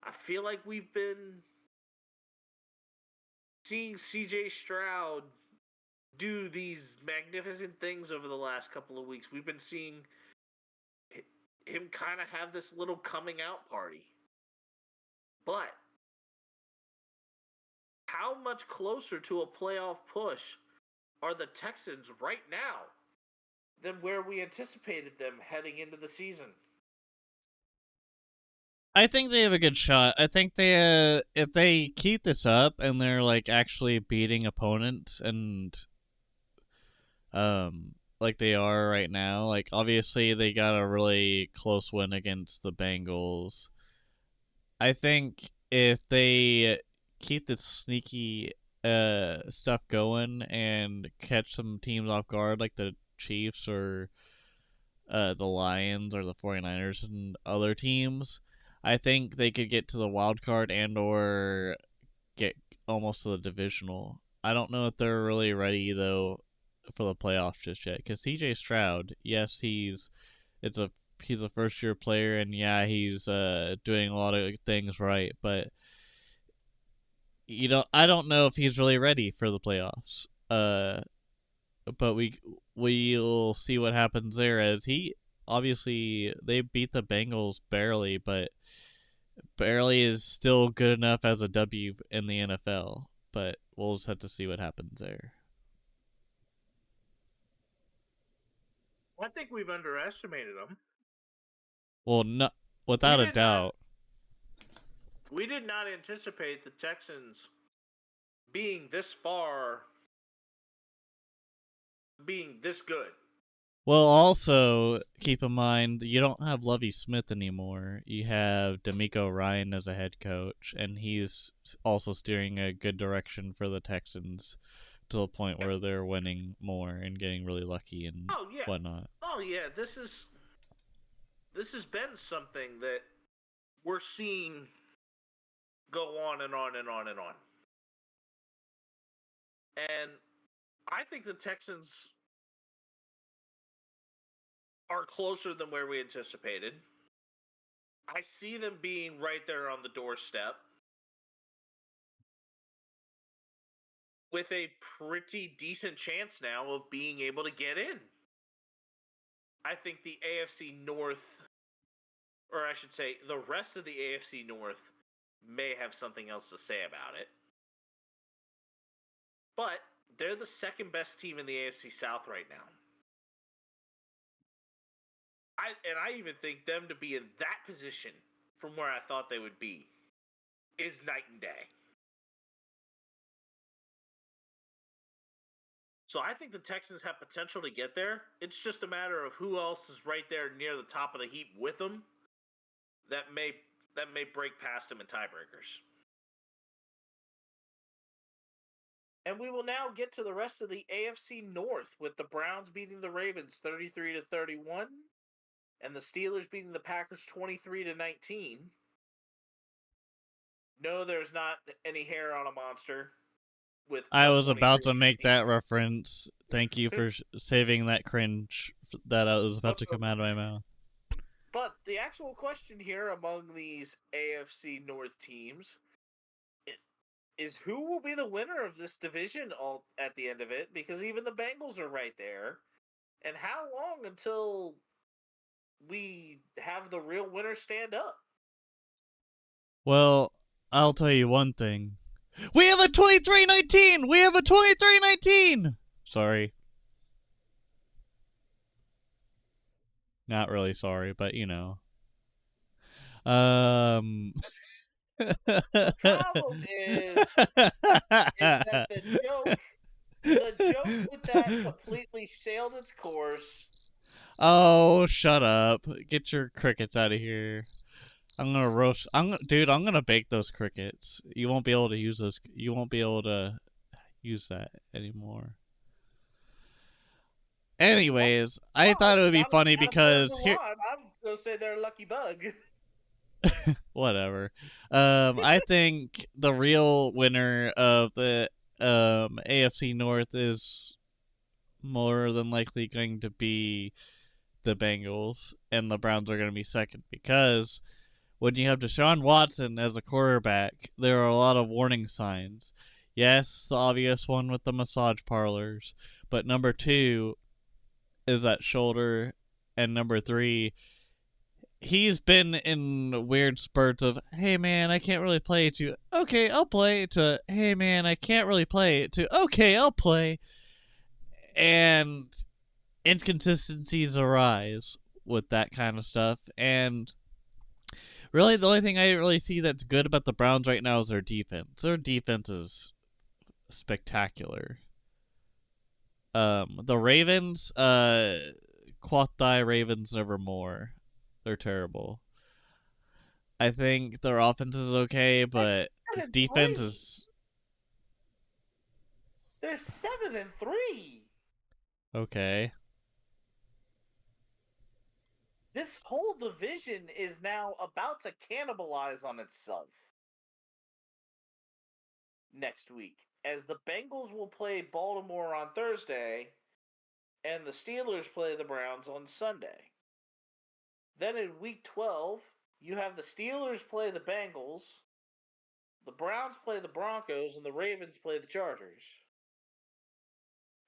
I feel like we've been seeing CJ Stroud do these magnificent things over the last couple of weeks. We've been seeing him kind of have this little coming out party. But how much closer to a playoff push are the Texans right now than where we anticipated them heading into the season? I think they have a good shot. I think they, if they keep this up and they're like actually beating opponents and, like they are right now, like obviously they got a really close win against the Bengals. I think if they keep this sneaky stuff going and catch some teams off guard like the Chiefs or the Lions or the 49ers and other teams, I think they could get to the wild card and or get almost to the divisional. I don't know if they're really ready though for the playoffs just yet, because CJ Stroud, yes, he's a first year player, and yeah, he's doing a lot of things right, but I don't know if he's really ready for the playoffs. But we'll see what happens there, as he obviously they beat the Bengals barely, but barely is still good enough as a W in the NFL. But we'll just have to see what happens there. I think we've underestimated them. Well, no, without a doubt. We did not anticipate the Texans being this far, being this good. Well, also keep in mind you don't have Lovie Smith anymore. You have D'Amico Ryan as a head coach, and he's also steering a good direction for the Texans to the point where they're winning more and getting really lucky and whatnot. Oh yeah, this has been something that we're seeing go on and on and on and on. And I think the Texans are closer than where we anticipated. I see them being right there on the doorstep with a pretty decent chance now of being able to get in. I think the AFC North, or I should say the rest of the AFC North, may have something else to say about it. But they're the second best team in the AFC South right now. I even think them to be in that position from where I thought they would be is night and day. So I think the Texans have potential to get there. It's just a matter of who else is right there near the top of the heap with them that may break past them in tiebreakers. And we will now get to the rest of the AFC North, with the Browns beating the Ravens 33-31 and the Steelers beating the Packers 23-19. No, there's not any hair on a monster. I was about to make that reference. Thank you for saving that cringe that I was about to come out of my mouth. But the actual question here among these AFC North teams is who will be the winner of this division all at the end of it, because even the Bengals are right there. And how long until we have the real winner stand up? Well, I'll tell you one thing. We have a 23-19! We have a 23-19! Sorry. Not really sorry, but you know. The problem is that the joke The joke with that completely sailed its course. Oh, shut up! Get your crickets out of here. I'm gonna roast. Dude. I'm gonna bake those crickets. You won't be able to use those. You won't be able to use that anymore. Anyways, I thought it would be Not funny a bird because of here, one. I'm gonna say they're a lucky bug. whatever. I think the real winner of the AFC North is more than likely going to be the Bengals, and the Browns are going to be second because when you have Deshaun Watson as a quarterback, there are a lot of warning signs. Yes, the obvious one with the massage parlors, but number two is that shoulder, and number three, he's been in weird spurts of, hey man, I can't really play, to, okay, I'll play, to, hey man, I can't really play, to, okay, I'll play. And inconsistencies arise with that kind of stuff. And really, the only thing I really see that's good about the Browns right now is their defense. Their defense is spectacular. The Ravens, quoth thy Ravens nevermore. They're terrible. I think their offense is okay, but They're 7-3. defense is They're 7-3. okay. This whole division is now about to cannibalize on itself next week, as the Bengals will play Baltimore on Thursday and the Steelers play the Browns on Sunday. Then in week 12, you have the Steelers play the Bengals, the Browns play the Broncos, and the Ravens play the Chargers.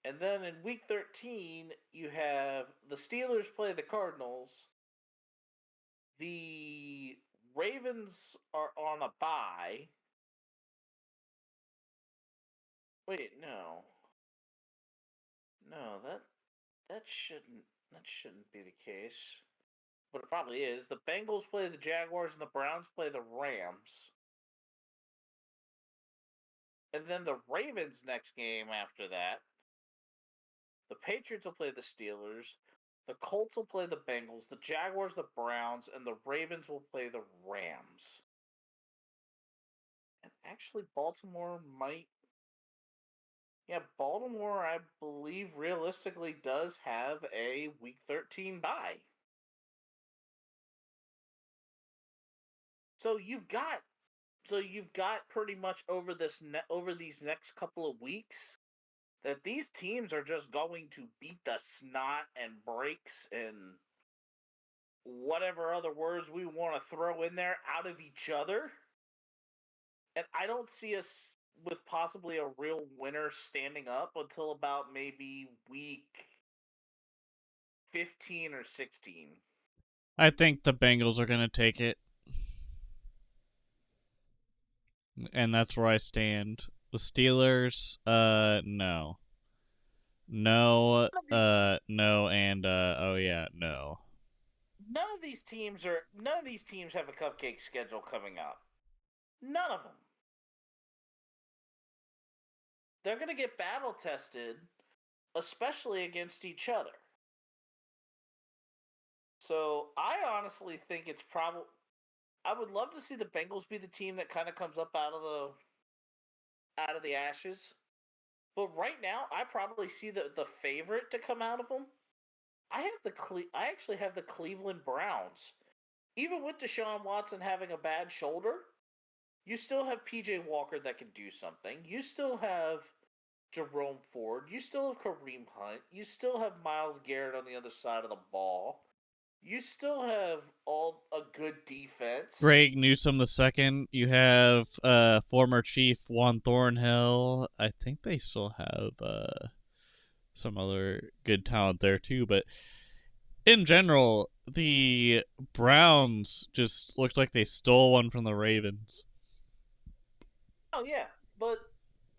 And then in week 13, you have the Steelers play the Cardinals, the Ravens are on a bye. Wait, no. No, that shouldn't be the case. But it probably is. The Bengals play the Jaguars and the Browns play the Rams. And then the Ravens next game after that. The Patriots will play the Steelers. The Colts will play the Bengals. The Jaguars the Browns. And the Ravens will play the Rams. And actually, Baltimore might... Yeah, Baltimore, I believe, realistically does have a Week 13 bye. So you've got pretty much over these next couple of weeks that these teams are just going to beat the snot and brakes and whatever other words we want to throw in there out of each other. And I don't see us with possibly a real winner standing up until about maybe week 15 or 16. I think the Bengals are going to take it. And that's where I stand. The Steelers, no. No, no, and, oh yeah, no. None of these teams have a cupcake schedule coming up. None of them. They're going to get battle tested, especially against each other. So I honestly think it's probably... I would love to see the Bengals be the team that kind of comes up out of the ashes. But right now, I probably see the favorite to come out of them. I actually have the Cleveland Browns. Even with Deshaun Watson having a bad shoulder, you still have PJ Walker that can do something. You still have Jerome Ford. You still have Kareem Hunt. You still have Myles Garrett on the other side of the ball. You still have a good defense. Greg Newsome II. You have former Chief Juan Thornhill. I think they still have some other good talent there too. But in general, the Browns just looked like they stole one from the Ravens. Oh yeah, but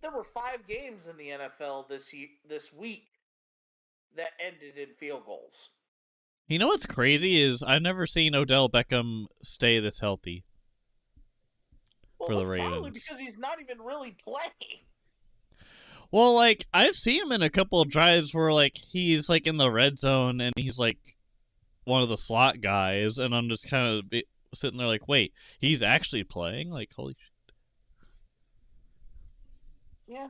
there were 5 games in the NFL this week that ended in field goals. You know what's crazy is I've never seen Odell Beckham stay this healthy for the Ravens. Probably because he's not even really playing. Well, like I've seen him in a couple of drives where like he's like in the red zone and he's like one of the slot guys, and I'm just kind of sitting there like, wait, he's actually playing? Like, holy shit. Yeah,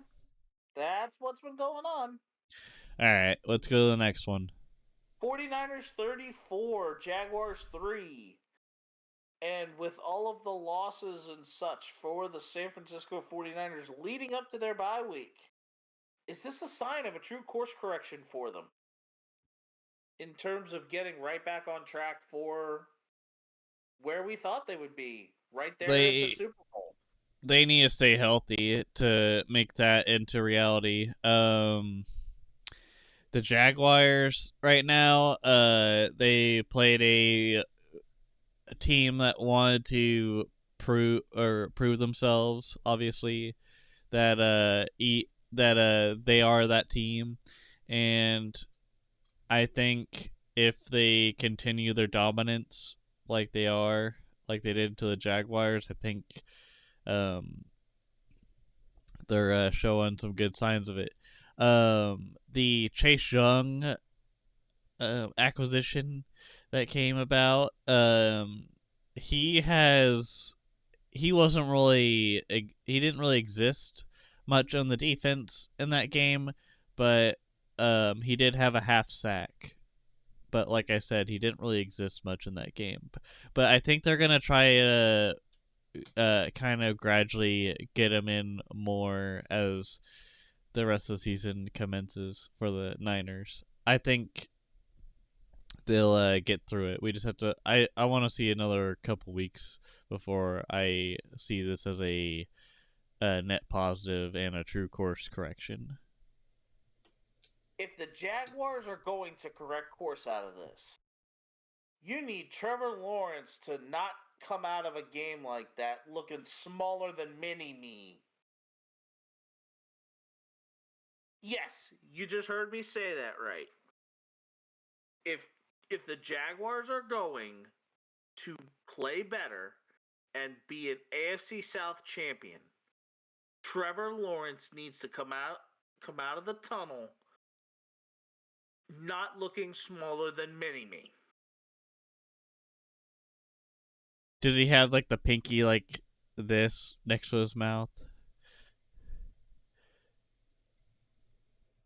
that's what's been going on. All right, let's go to the next one. 49ers 34, Jaguars 3. And with all of the losses and such for the San Francisco 49ers leading up to their bye week, is this a sign of a true course correction for them? In terms of getting right back on track for where we thought they would be, right there at the They Super Bowl. they need to stay healthy to make that into reality. The Jaguars right now, they played a team that wanted to prove themselves. Obviously, that they are that team, and I think if they continue their dominance like they are, like they did to the Jaguars, I think um, they're showing some good signs of it. The Chase Young acquisition that came about, he has he wasn't really he didn't really exist much on the defense in that game, but he did have a half sack. But like I said, he didn't really exist much in that game. But I think they're gonna try to kind of gradually get him in more as the rest of the season commences for the Niners. I think they'll get through it. We just have to. I want to see another couple weeks before I see this as a net positive and a true course correction. If the Jaguars are going to correct course out of this, you need Trevor Lawrence to not come out of a game like that looking smaller than mini me. Yes, you just heard me say that right. If the Jaguars are going to play better and be an AFC South champion, Trevor Lawrence needs to come out of the tunnel not looking smaller than mini me. Does he have like the pinky like this next to his mouth?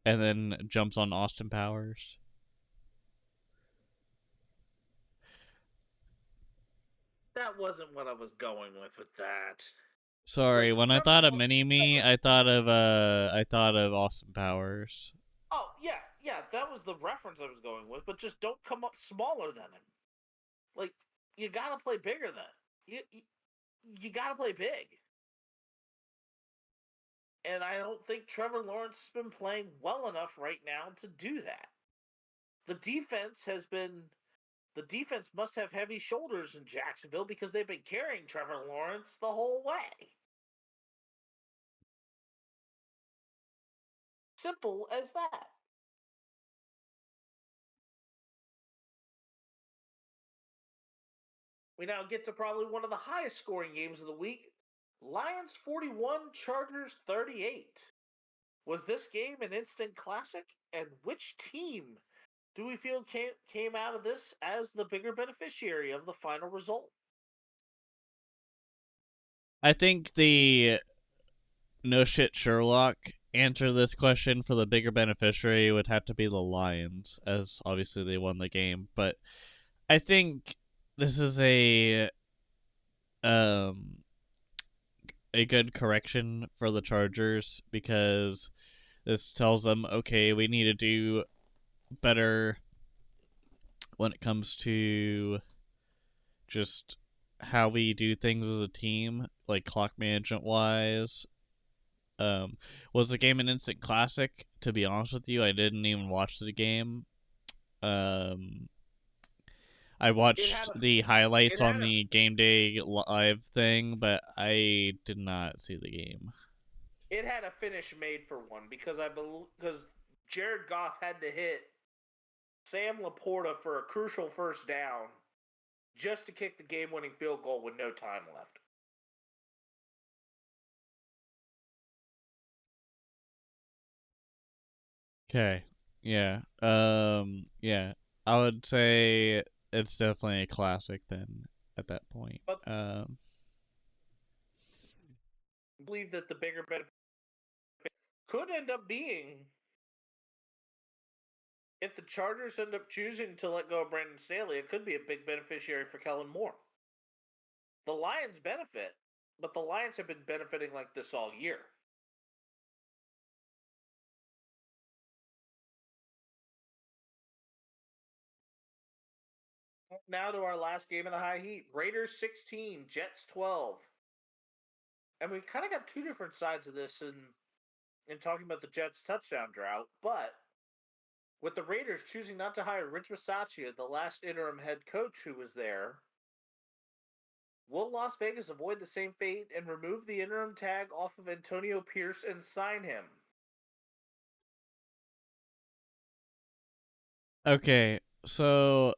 And then jumps on Austin Powers? That wasn't what I was going with that. Sorry, Like when I Trevor thought of Lawrence, mini me, I thought of Austin Powers. oh yeah, that was the reference I was going with. But just don't come up smaller than him. Like you gotta play bigger than you gotta play big. And I don't think Trevor Lawrence has been playing well enough right now to do that. The defense has been the defense must have heavy shoulders in Jacksonville because they've been carrying Trevor Lawrence the whole way. Simple as that. We now get to probably one of the highest scoring games of the week. Lions 41, Chargers 38. Was this game an instant classic? And which team do we feel came out of this as the bigger beneficiary of the final result? I think the no shit Sherlock answer to this question for the bigger beneficiary would have to be the Lions, as obviously they won the game. But I think this is um a good correction for the Chargers because this tells them, okay, we need to do better when it comes to just how we do things as a team, like clock management wise. Was the game an instant classic? To be honest with you, I didn't even watch the game. Um, I watched the highlights on the game day live thing, but I did not see the game. It had a finish made for one because Jared Goff had to hit Sam Laporta for a crucial first down just to kick the game-winning field goal with no time left. Okay. Yeah. Yeah. I would say it's definitely a classic then at that point. But I believe that the bigger benefit could end up being if the Chargers end up choosing to let go of Brandon Staley, it could be a big beneficiary for Kellen Moore. The Lions benefit, but the Lions have been benefiting like this all year. Now to our last game in the high heat. Raiders 16, Jets 12. And we kind of got two different sides of this in talking about the Jets touchdown drought, but with the Raiders choosing not to hire Rich Bisaccia, the last interim head coach who was there, will Las Vegas avoid the same fate and remove the interim tag off of Antonio Pierce and sign him? okay. So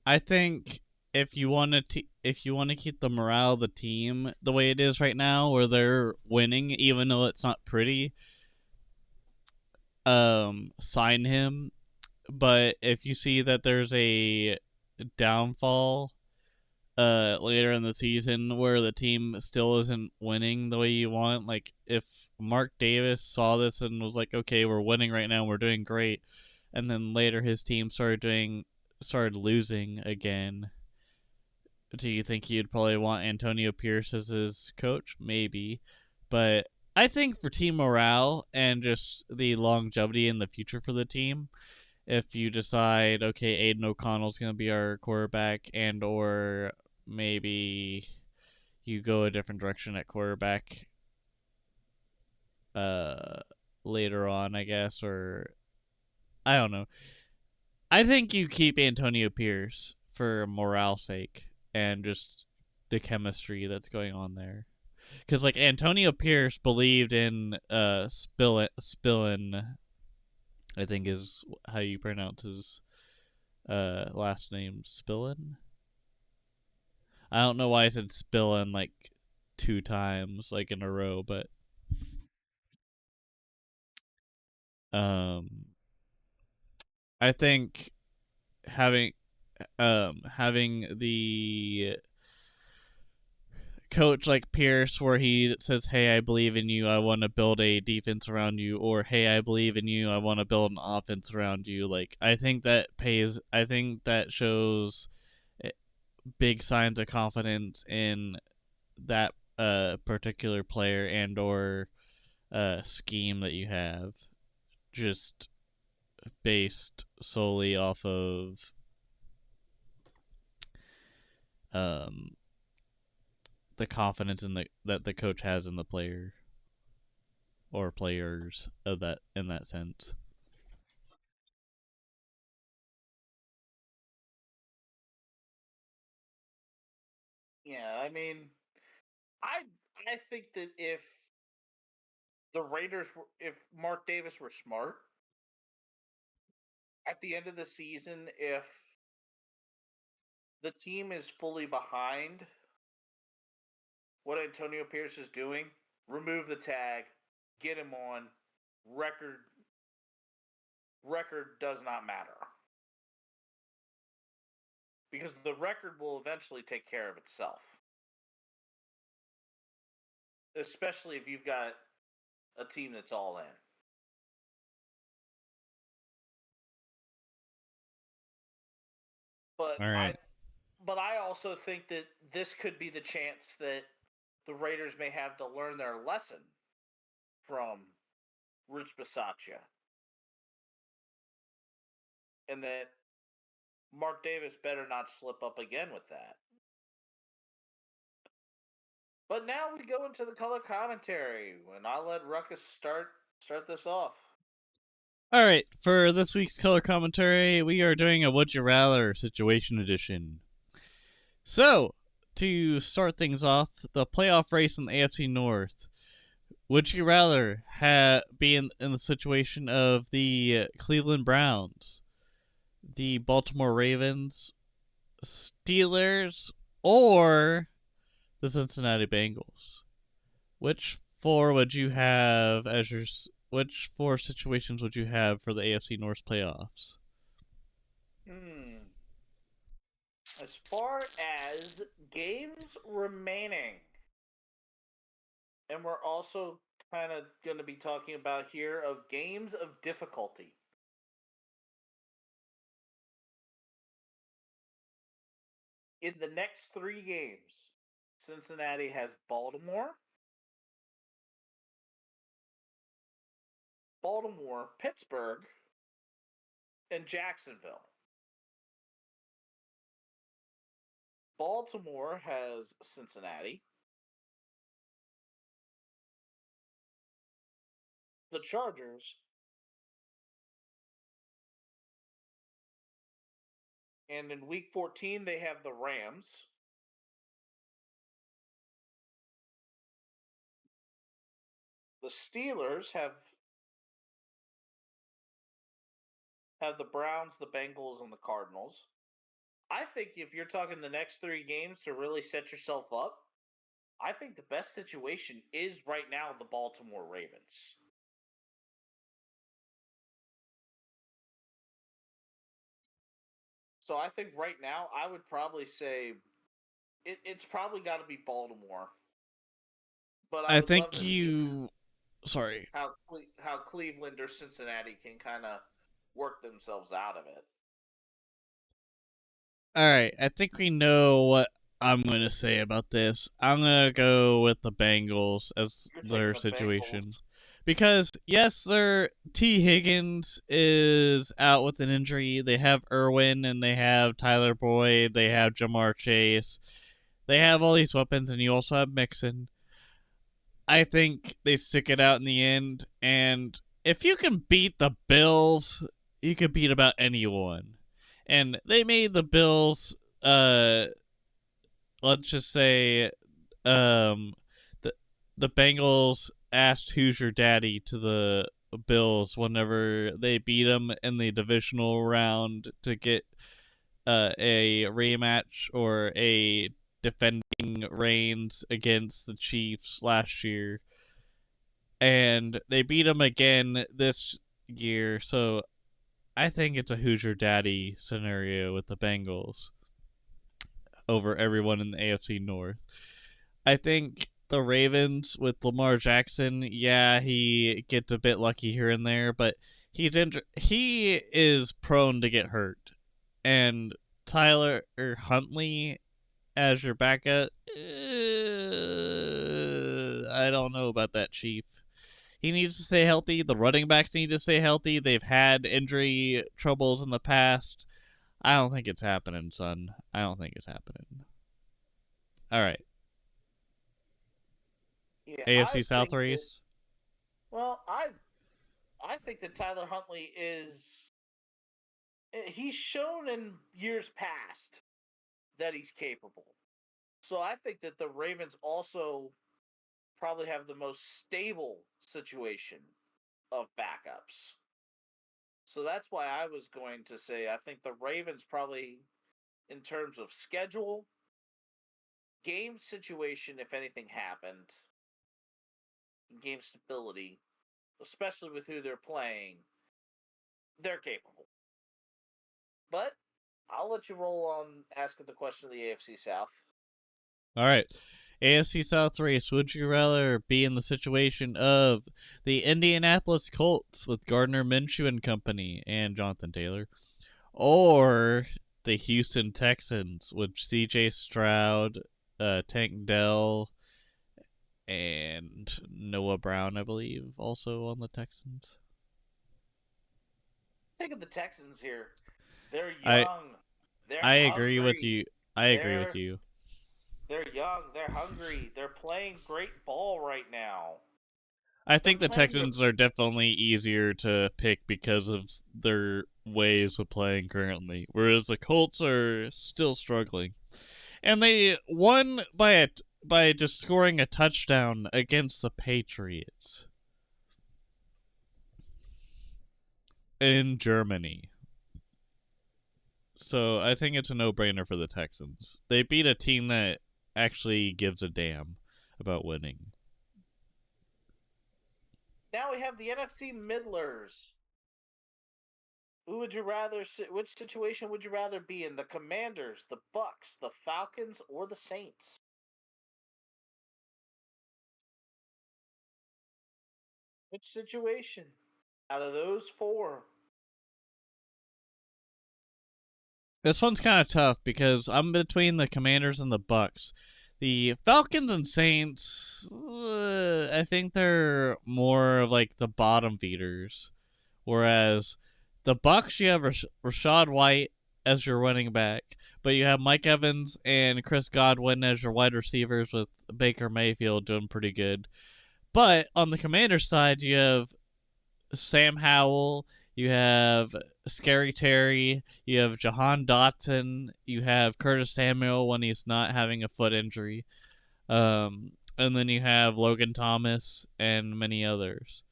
I think if you want to keep the morale of the team the way it is right now, where they're winning even though it's not pretty, sign him. But if you see that there's a downfall later in the season where the team still isn't winning the way you want, like if Mark Davis saw this and was like, okay, we're winning right now, we're doing great, and then later his team started losing again, do you think you'd probably want Antonio Pierce as his coach? Maybe. But I think for team morale and just the longevity in the future for the team, if you decide, okay, Aiden O'Connell's going to be our quarterback, and or maybe you go a different direction at quarterback uh, later on, I guess, or I don't know. I think you keep Antonio Pierce for morale's sake and just the chemistry that's going on there. Because like Antonio Pierce believed in Spillin, I think is how you pronounce his last name, Spillin. I don't know why I said Spillin like 2 times like in a row, but um, I think having having the coach like Pierce where he says, "Hey, I believe in you. I want to build a defense around you," or "Hey, I believe in you. I want to build an offense around you." Like I think that pays. I think that shows big signs of confidence in that particular player and or scheme that you have, just based solely off of um the confidence in the that the coach has in the player or players of that in that sense. Yeah, I mean, I I think that if the Raiders were, if Mark Davis were smart at the end of the season, if the team is fully behind what Antonio Pierce is doing, remove the tag, get him on record. Record does not matter because the record will eventually take care of itself. Especially if you've got a team that's all in. But All I right. but I also think that this could be the chance that the Raiders may have to learn their lesson from Rich Bisaccia. And that Mark Davis better not slip up again with that. But now we go into the color commentary, and I'll let Ruckus start this off. All right. For this week's color commentary, we are doing a Would You Rather situation edition. So, to start things off, the playoff race in the AFC North. Would you rather be in the situation of the Cleveland Browns, the Baltimore Ravens, Steelers, or the Cincinnati Bengals? Which four would you have as your which four situations would you have for the AFC North playoffs? As far as games remaining, and we're also kind of going to be talking about here of games of difficulty. In the next 3 games, Cincinnati has Baltimore, Pittsburgh, and Jacksonville. Baltimore has Cincinnati. The Chargers. And in week 14, they have the Rams. The Steelers have the Browns, the Bengals, and the Cardinals. I think if you're talking the next 3 games to really set yourself up, I think the best situation is right now the Baltimore Ravens. So I think right now I would probably say it's probably got to be Baltimore. But I I would love think to see Sorry. how Cleveland or Cincinnati can kind of work themselves out of it. Alright, I think we know what I'm going to say about this. I'm going to go with the Bengals as You're taking their the situation. Bengals. Because, yes, their T. Higgins is out with an injury. They have Irwin and they have Tyler Boyd. They have Jamar Chase. They have all these weapons, and you also have Mixon. I think they stick it out in the end. And if you can beat the Bills, you can beat about anyone. And they made the Bills, let's just say, um, the Bengals asked "Who's your daddy" to the Bills whenever they beat them in the divisional round to get a rematch or a defending reigns against the Chiefs last year, and they beat them again this year. So I think it's a "Who's your daddy" scenario with the Bengals over everyone in the AFC North. I think the Ravens with Lamar Jackson, yeah, he gets a bit lucky here and there, but he is prone to get hurt. And Tyler Huntley as your backup, I don't know about that, Chief. He needs to stay healthy. The running backs need to stay healthy. They've had injury troubles in the past. I don't think it's happening, son. I don't think it's happening. All right. Yeah, AFC South race. Well, I think that Tyler Huntley he's shown in years past that he's capable. So I think that the Ravens also probably have the most stable situation of backups. So that's why I was going to say I think the Ravens probably, in terms of schedule, game situation, if anything happened, game stability, especially with who they're playing, they're capable. But I'll let you roll on asking the question of the AFC South. All right. AFC South race. Would you rather be in the situation of the Indianapolis Colts with Gardner Minshew and company and Jonathan Taylor, or the Houston Texans with C.J. Stroud, Tank Dell, and Noah Brown, I believe, also on the Texans? Think of the Texans here. They're I young. They're I agree with hungry. you. I agree with you. They're young. They're hungry. They're playing great ball right now. I They're think the playing Texans are definitely easier to pick because of their ways of playing currently, whereas the Colts are still struggling. And they won by just scoring a touchdown against the Patriots in Germany. So I think it's a no-brainer for the Texans. They beat a team that actually gives a damn about winning. Now we have the NFC Middlers. Who would you rather? Which situation would you rather be in? The Commanders, the Bucks, the Falcons, or the Saints? Which situation out of those four? This one's kind of tough because I'm between the Commanders and the Bucks. The Falcons and Saints, I think they're more of like the bottom feeders, whereas the Bucks, you have Rashad White as your running back, but you have Mike Evans and Chris Godwin as your wide receivers, with Baker Mayfield doing pretty good. But on the Commanders side, you have Sam Howell, you have Scary Terry, you have Jahan Dotson, you have Curtis Samuel when he's not having a foot injury, and then you have Logan Thomas and many others.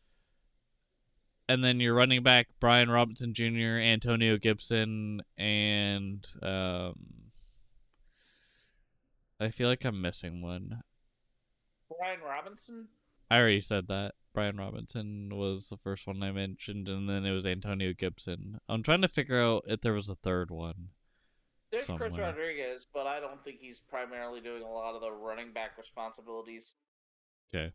And then your running back Brian Robinson Jr., Antonio Gibson, and I feel like I'm missing one. Brian Robinson? I already said that. Brian Robinson was the first one I mentioned, and then it was Antonio Gibson. I'm trying to figure out if there was a third one. There's somewhere. Chris Rodriguez, but I don't think he's primarily doing a lot of the running back responsibilities. Okay.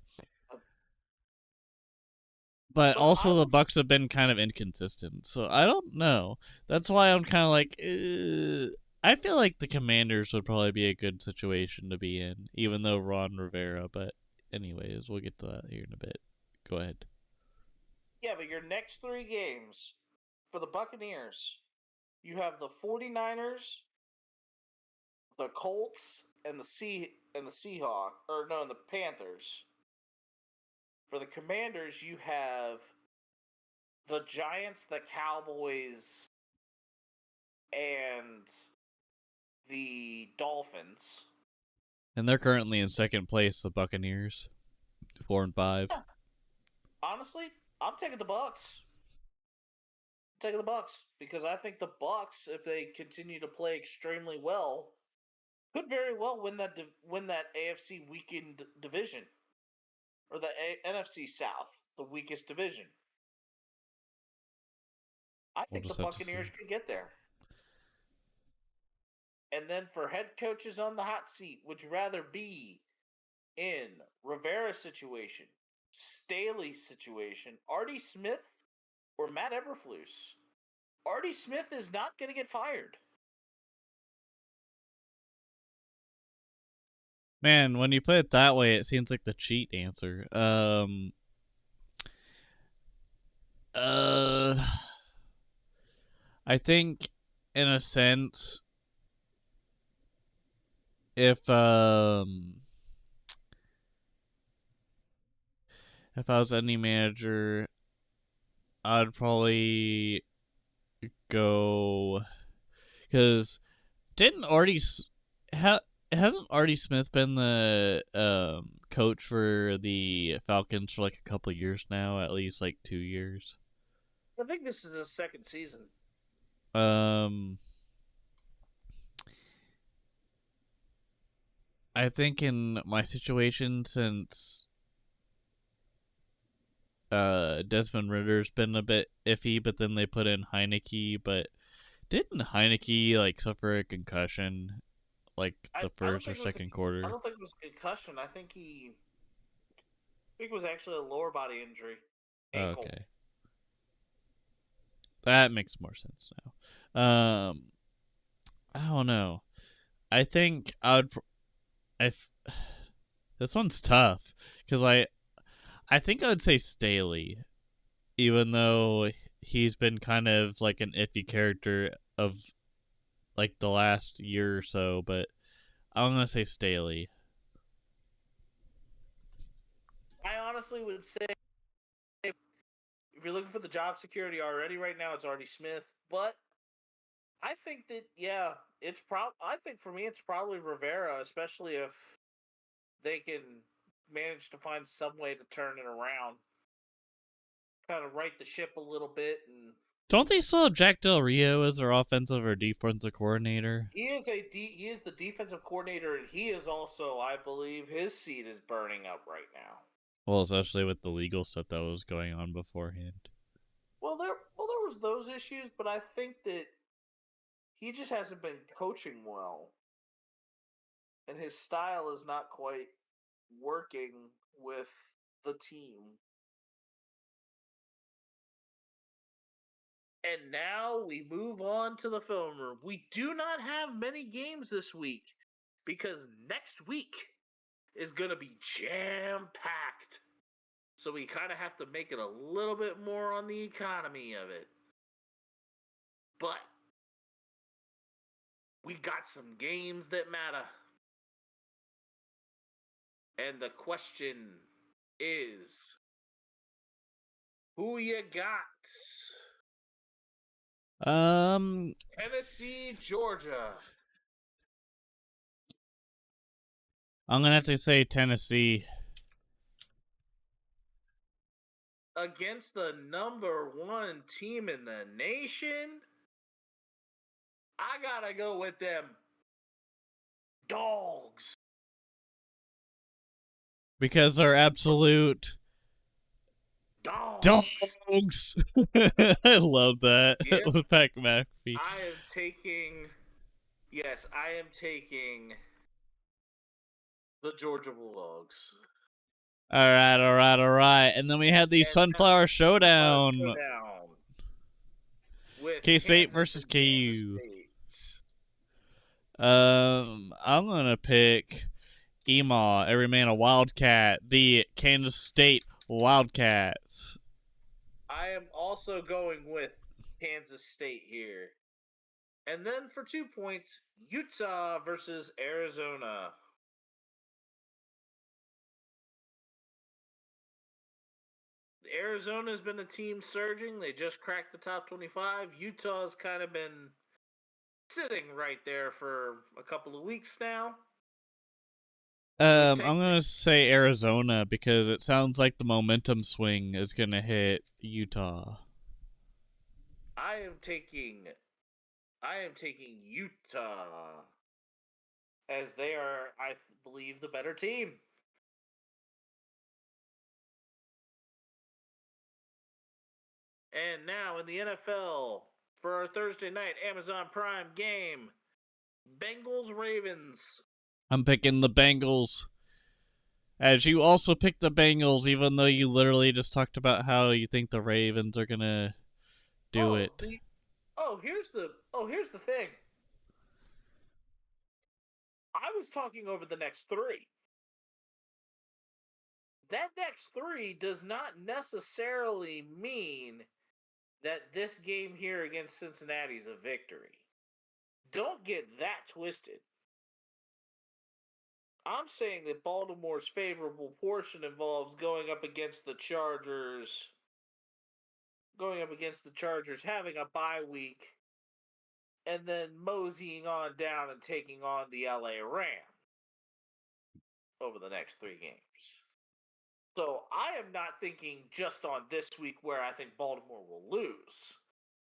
But also the honestly, Bucks have been kind of inconsistent, so I don't know. That's why I'm kind of like, I feel like the Commanders would probably be a good situation to be in, even though Ron Rivera. But anyways, we'll get to that here in a bit. Go ahead. Yeah, but your next three games for the Buccaneers, you have the 49ers, the Colts, and the Seahawks, and the Panthers. For the Commanders, you have the Giants, the Cowboys, and the Dolphins. And they're currently in second place, the Buccaneers, 4-5. Yeah. Honestly, I'm taking the Bucks. I'm taking the Bucks because I think the Bucks, if they continue to play extremely well, could very well win that AFC weakened division, or the NFC South, the weakest division. I think the Buccaneers could get there. And then for head coaches on the hot seat, would you rather be in Rivera's situation, Staley's situation, Artie Smith, or Matt Eberflus? Artie Smith is not going to get fired. Man, when you put it that way, it seems like the cheat answer. I think, in a sense, if I was any manager, I'd probably go, because hasn't Artie Smith been the coach for the Falcons for like a couple of years now, at least like 2 years? I think this is his second season. I think in my situation, since Desmond Ritter's been a bit iffy, but then they put in Heineke, but didn't Heineke like suffer a concussion like the first or second quarter? I don't think it was a concussion. I think it was actually a lower body injury. Ankle. Okay. That makes more sense now. I don't know. I think I would. This one's tough because I think I would say Staley, even though he's been kind of like an iffy character of like the last year or so, but I'm gonna say Staley. I honestly would say, if you're looking for the job security already right now, it's Artie Smith. But I think that I think for me it's probably Rivera, especially if they can manage to find some way to turn it around, kind of right the ship a little bit. And don't they still have Jack Del Rio as their offensive or defensive coordinator? he is the defensive coordinator, and he is also, I believe, his seat is burning up right now. Well, especially with the legal stuff that was going on beforehand. Well, there was those issues, but I think that he just hasn't been coaching well, and his style is not quite working with the team. And now we move on to the film room. We do not have many games this week because next week is going to be jam-packed. So we kind of have to make it a little bit more on the economy of it. But we got some games that matter. And the question is, who you got? Tennessee, Georgia. I'm gonna have to say Tennessee. Against the number 1 team in the nation? I gotta go with them dogs. Because they're absolute Dogs. I love that. Yep. With Pat McAfee. I am taking the Georgia Bulldogs. All right. And then we had the Sunflower Showdown. With K-State Kansas versus and KU. Kansas State. I'm gonna pick Emaw, every man a Wildcat, the Kansas State Wildcats. I am also going with Kansas State here. And then for 2 points, Utah versus Arizona. Arizona's been a team surging. They just cracked the top 25. Utah's kind of been sitting right there for a couple of weeks now. I'm gonna say Arizona because it sounds like the momentum swing is gonna hit Utah. I am taking Utah as they are, I believe, the better team. And now in the NFL for our Thursday night Amazon Prime game, Bengals Ravens. I'm picking the Bengals. As you also picked the Bengals, even though you literally just talked about how you think the Ravens are gonna do it. Here's the thing. I was talking over the next 3. That next 3 does not necessarily mean that this game here against Cincinnati is a victory. Don't get that twisted. I'm saying that Baltimore's favorable portion involves going up against the Chargers, having a bye week, and then moseying on down and taking on the LA Rams over the next 3 games. So I am not thinking just on this week where I think Baltimore will lose.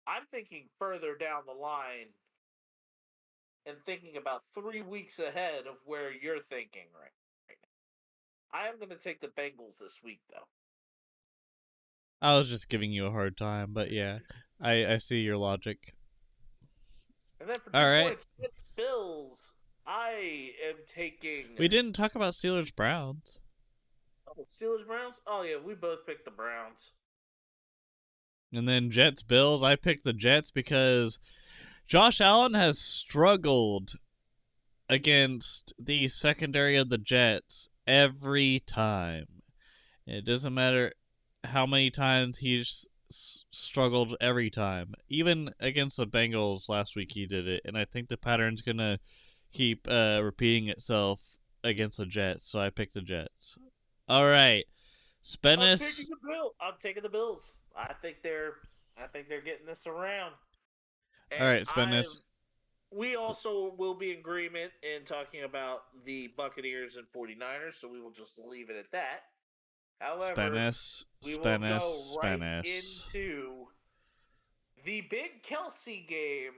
I'm thinking further down the line and thinking about 3 weeks ahead of where you're thinking right now. I am going to take the Bengals this week, though. I was just giving you a hard time, but yeah, I see your logic. And then for 2 points, it's Bills. I am taking... We didn't talk about Steelers-Browns. Oh, Steelers-Browns? Oh, yeah, we both picked the Browns. And then Jets-Bills, I picked the Jets because Josh Allen has struggled against the secondary of the Jets every time. It doesn't matter how many times he's struggled every time. Even against the Bengals last week he did it, and I think the pattern's going to keep repeating itself against the Jets, so I picked the Jets. All right. Spennis. I'm taking the Bills. I think they're getting this around. And all right, Spennis. We also will be in agreement in talking about the Buccaneers and 49ers, so we will just leave it at that. However, we will go right into the big Kelsey game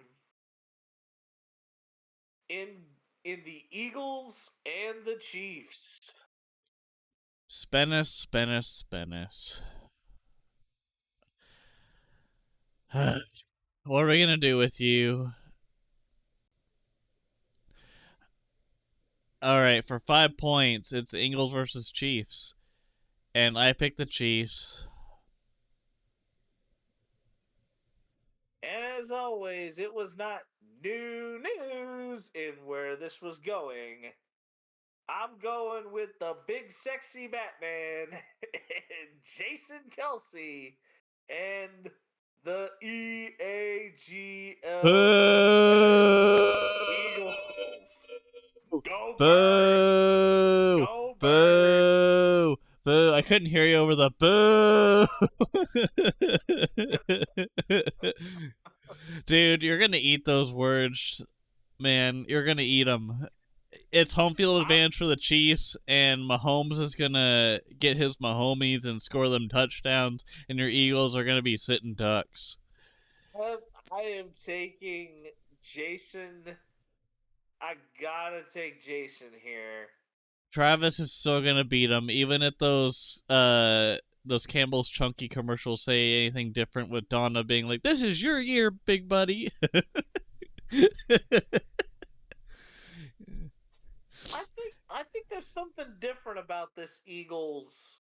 in the Eagles and the Chiefs. Menace. What are we gonna do with you? Alright, for 5 points, it's Eagles versus Chiefs. And I picked the Chiefs. And as always, it was not new news in where this was going. I'm going with the big sexy Batman and Jason Kelsey and the Boo! Eagles. Go bird! Boo! Go bird! Boo! Boo! I couldn't hear you over the boo! Dude, you're gonna eat those words, man. You're gonna eat them. It's home field advantage for the Chiefs, and Mahomes is gonna get his Mahomies and score them touchdowns, and your Eagles are gonna be sitting ducks. I am taking Jason. I gotta take Jason here. Travis is still gonna beat him, even if those Campbell's Chunky commercials say anything different. With Donna being like, "This is your year, big buddy." I think there's something different about this Eagles.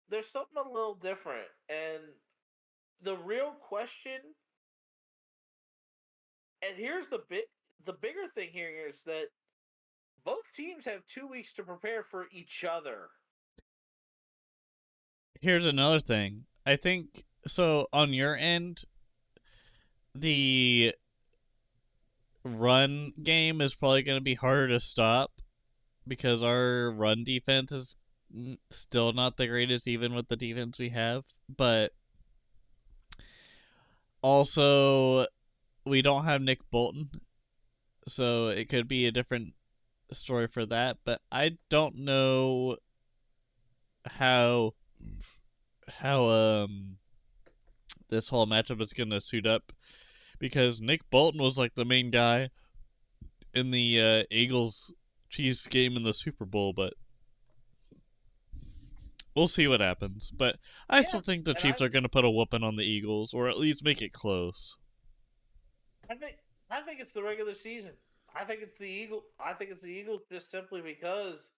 There's something a little different, and the real question. And here's the bigger thing here is that both teams have 2 weeks to prepare for each other. Here's another thing. I think so on your end, the run game is probably going to be harder to stop because our run defense is still not the greatest, even with the defense we have. But also, we don't have Nick Bolton, so it could be a different story for that. But I don't know how this whole matchup is gonna suit up because Nick Bolton was like the main guy in the Eagles Chiefs game in the Super Bowl, but we'll see what happens. But I still think the Chiefs are gonna put a whooping on the Eagles, or at least make it close. I think it's the regular season. I think it's the Eagles just simply because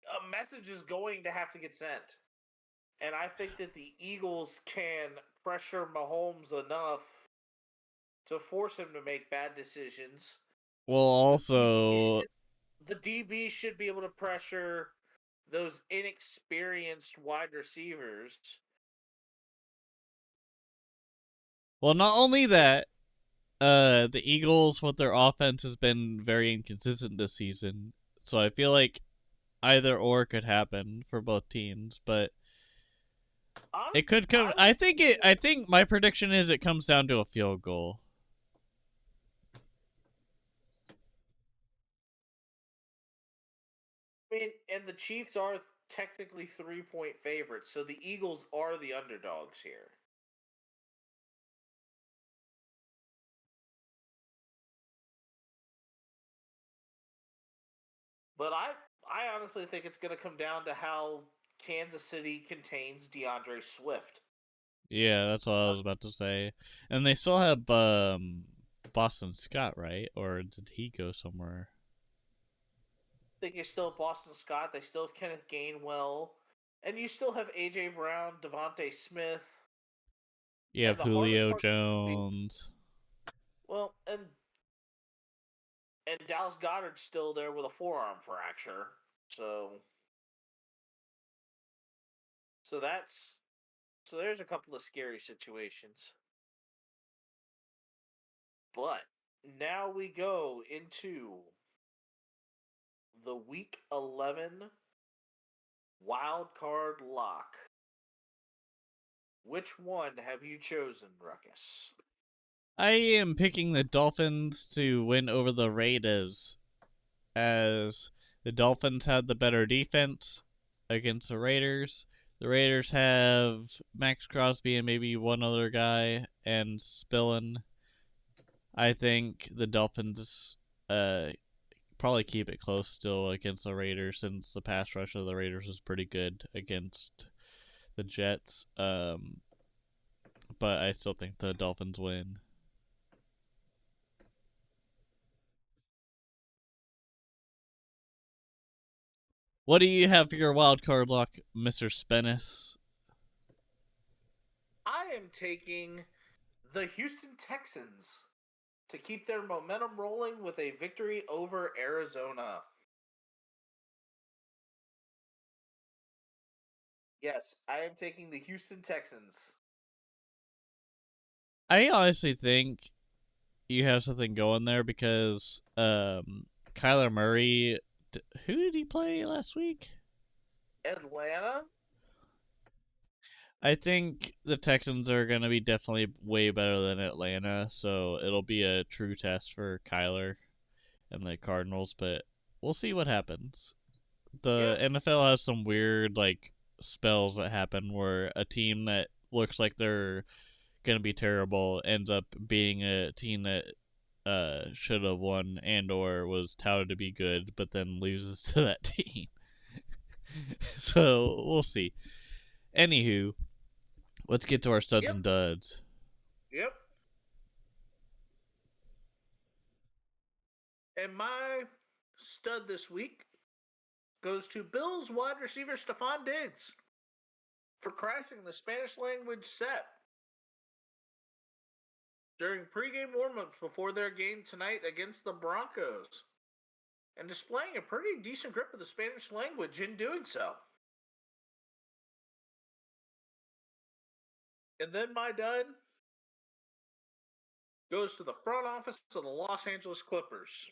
a message is going to have to get sent. And I think that the Eagles can pressure Mahomes enough to force him to make bad decisions. Well, also, the DB should be able to pressure those inexperienced wide receivers. well, not only that, the Eagles with their offense has been very inconsistent this season. So I feel like either or could happen for both teams, but it could come. I think my prediction is it comes down to a field goal. I mean, and the Chiefs are technically 3-point favorites, so the Eagles are the underdogs here. But I honestly think it's going to come down to how Kansas City contains DeAndre Swift. Yeah, that's what I was about to say. And they still have Boston Scott, right? Or did he go somewhere? I think you still have Boston Scott. They still have Kenneth Gainwell. And you still have A.J. Brown, Devontae Smith. You have Julio Jones. Well, and Dallas Goedert's still there with a forearm fracture. So there's a couple of scary situations. But now we go into the Week 11 wild card lock. Which one have you chosen, Ruckus? I am picking the Dolphins to win over the Raiders, as the Dolphins had the better defense against the Raiders. The Raiders have Max Crosby and maybe one other guy and Spillane. I think the Dolphins probably keep it close still against the Raiders, since the pass rush of the Raiders is pretty good against the Jets. But I still think the Dolphins win. What do you have for your wild card luck, Mr. Spennis? I am taking the Houston Texans to keep their momentum rolling with a victory over Arizona. Yes, I am taking the Houston Texans. I honestly think you have something going there because Kyler Murray. Who did he play last week? Atlanta? I think the Texans are going to be definitely way better than Atlanta, so it'll be a true test for Kyler and the Cardinals, but we'll see what happens. The NFL has some weird spells that happen where a team that looks like they're going to be terrible ends up being a team that should have won and or was touted to be good, but then loses to that team. So we'll see. Anywho, let's get to our studs and duds. Yep. And my stud this week goes to Bills wide receiver Stephon Diggs for crashing the Spanish language set during pregame warmups before their game tonight against the Broncos and displaying a pretty decent grip of the Spanish language in doing so. And then my dud goes to the front office of the Los Angeles Clippers,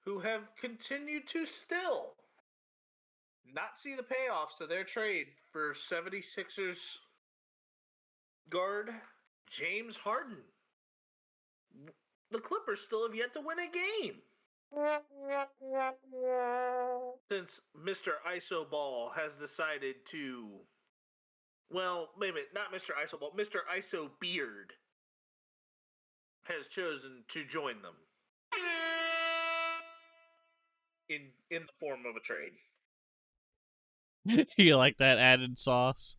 who have continued to still not see the payoffs of their trade for 76ers guard James Harden. The Clippers still have yet to win a game. Since Mr. Iso Ball has decided to, well, wait a minute, not Mr. Iso Ball, Mr. Iso Beard has chosen to join them in the form of a trade. You like that added sauce?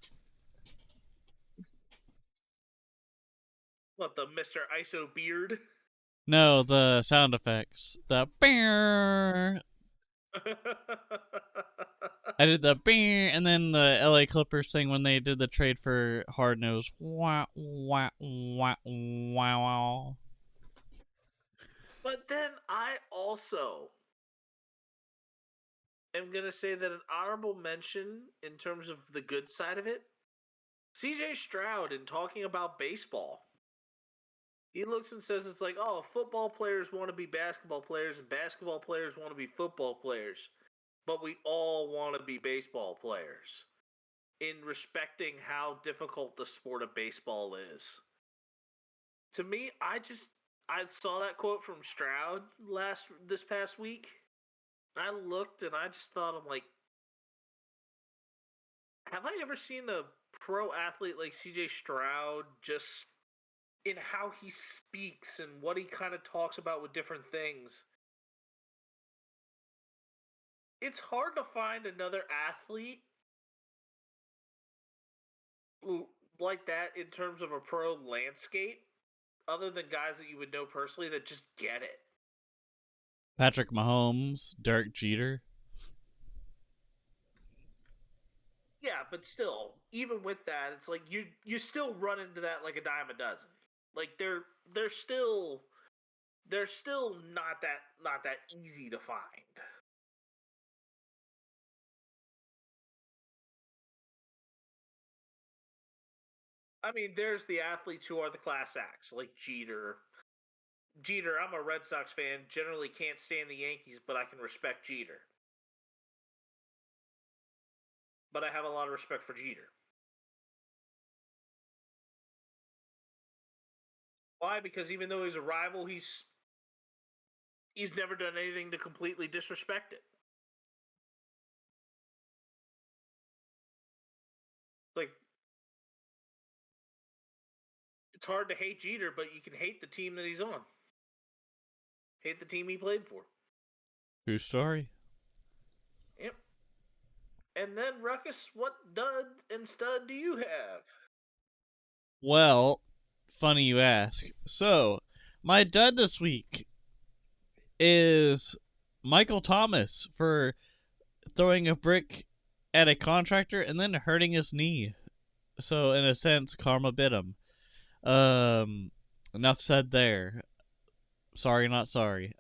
What, the Mr. Iso Beard? No, the sound effects. The bear. I did the bear, and then the LA Clippers thing when they did the trade for Harden. It was wow, wow, wow, wow. But then I also am going to say that an honorable mention in terms of the good side of it, CJ Stroud, in talking about baseball, he looks and says it's like, oh, football players want to be basketball players and basketball players want to be football players, but we all want to be baseball players, in respecting how difficult the sport of baseball is. To me, I saw that quote from Stroud this past week. I looked and I just thought, I'm like, have I ever seen a pro athlete like CJ Stroud just in how he speaks and what he kind of talks about with different things? It's hard to find another athlete like that in terms of a pro landscape, other than guys that you would know personally that just get it. Patrick Mahomes, Derek Jeter. Yeah, but still, even with that, it's like you still run into that like a dime a dozen. Like they're still not that easy to find. I mean, there's the athletes who are the class acts, like Jeter. Jeter, I'm a Red Sox fan, generally can't stand the Yankees, but I can respect Jeter. But I have a lot of respect for Jeter. Why? Because even though he's a rival, he's never done anything to completely disrespect it. Like, it's hard to hate Jeter, but you can hate the team that he's on. Hate the team he played for. True story. Yep. And then, Ruckus, what dud and stud do you have? Well, funny you ask. So, my dud this week is Michael Thomas for throwing a brick at a contractor and then hurting his knee. So, in a sense, karma bit him. Enough said there. Sorry, not sorry.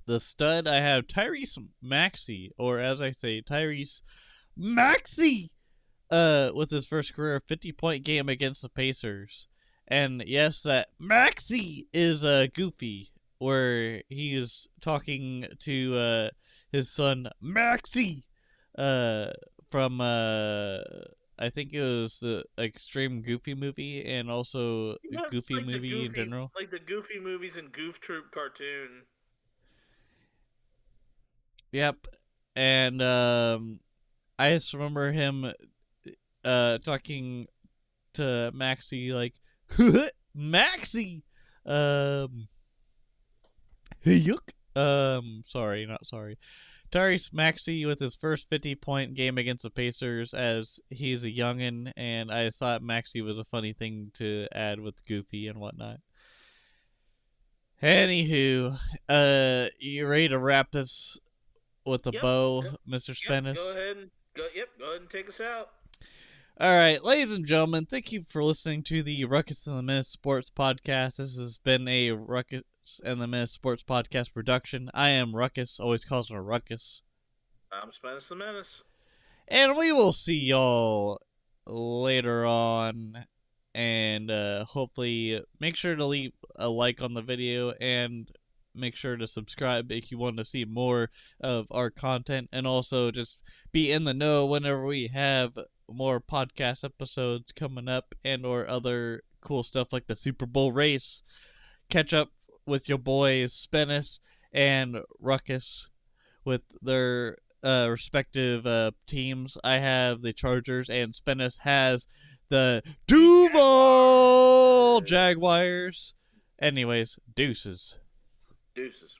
The stud, I have Tyrese Maxey, or as I say, Tyrese Maxey, with his first career 50-point game against the Pacers. And yes, that Maxey is goofy, where he is talking to his son Maxey, from I think it was the Extreme Goofy movie, and also Yeah, it's Goofy like the movie in Goofy, general. like the Goofy movies and Goof Troop cartoon. Yep. And I just remember him talking to Maxie like Maxie. Yuck. Sorry, not sorry. Tyrese Maxey with his first 50-point game against the Pacers, as he's a youngin, and I thought Maxey was a funny thing to add with Goofy and whatnot. Anywho, you ready to wrap this with a Yep, bow, yep, Mr. Yep, Spennis? go ahead and go ahead and take us out. All right, ladies and gentlemen, thank you for listening to the Ruckus and the Menace Sports Podcast. This has been a Ruckus and the Menace Sports Podcast production. I am Ruckus, always calls it a Ruckus. I'm Spanish the Menace. And we will see y'all later on. And hopefully make sure to leave a like on the video and make sure to subscribe if you want to see more of our content. And also just be in the know whenever we have more podcast episodes coming up and or other cool stuff like the Super Bowl race. Catch up with your boys Spennis and Ruckus with their respective teams. I have the Chargers and Spennis has the Duval Jaguars. Anyways, deuces. Deuces.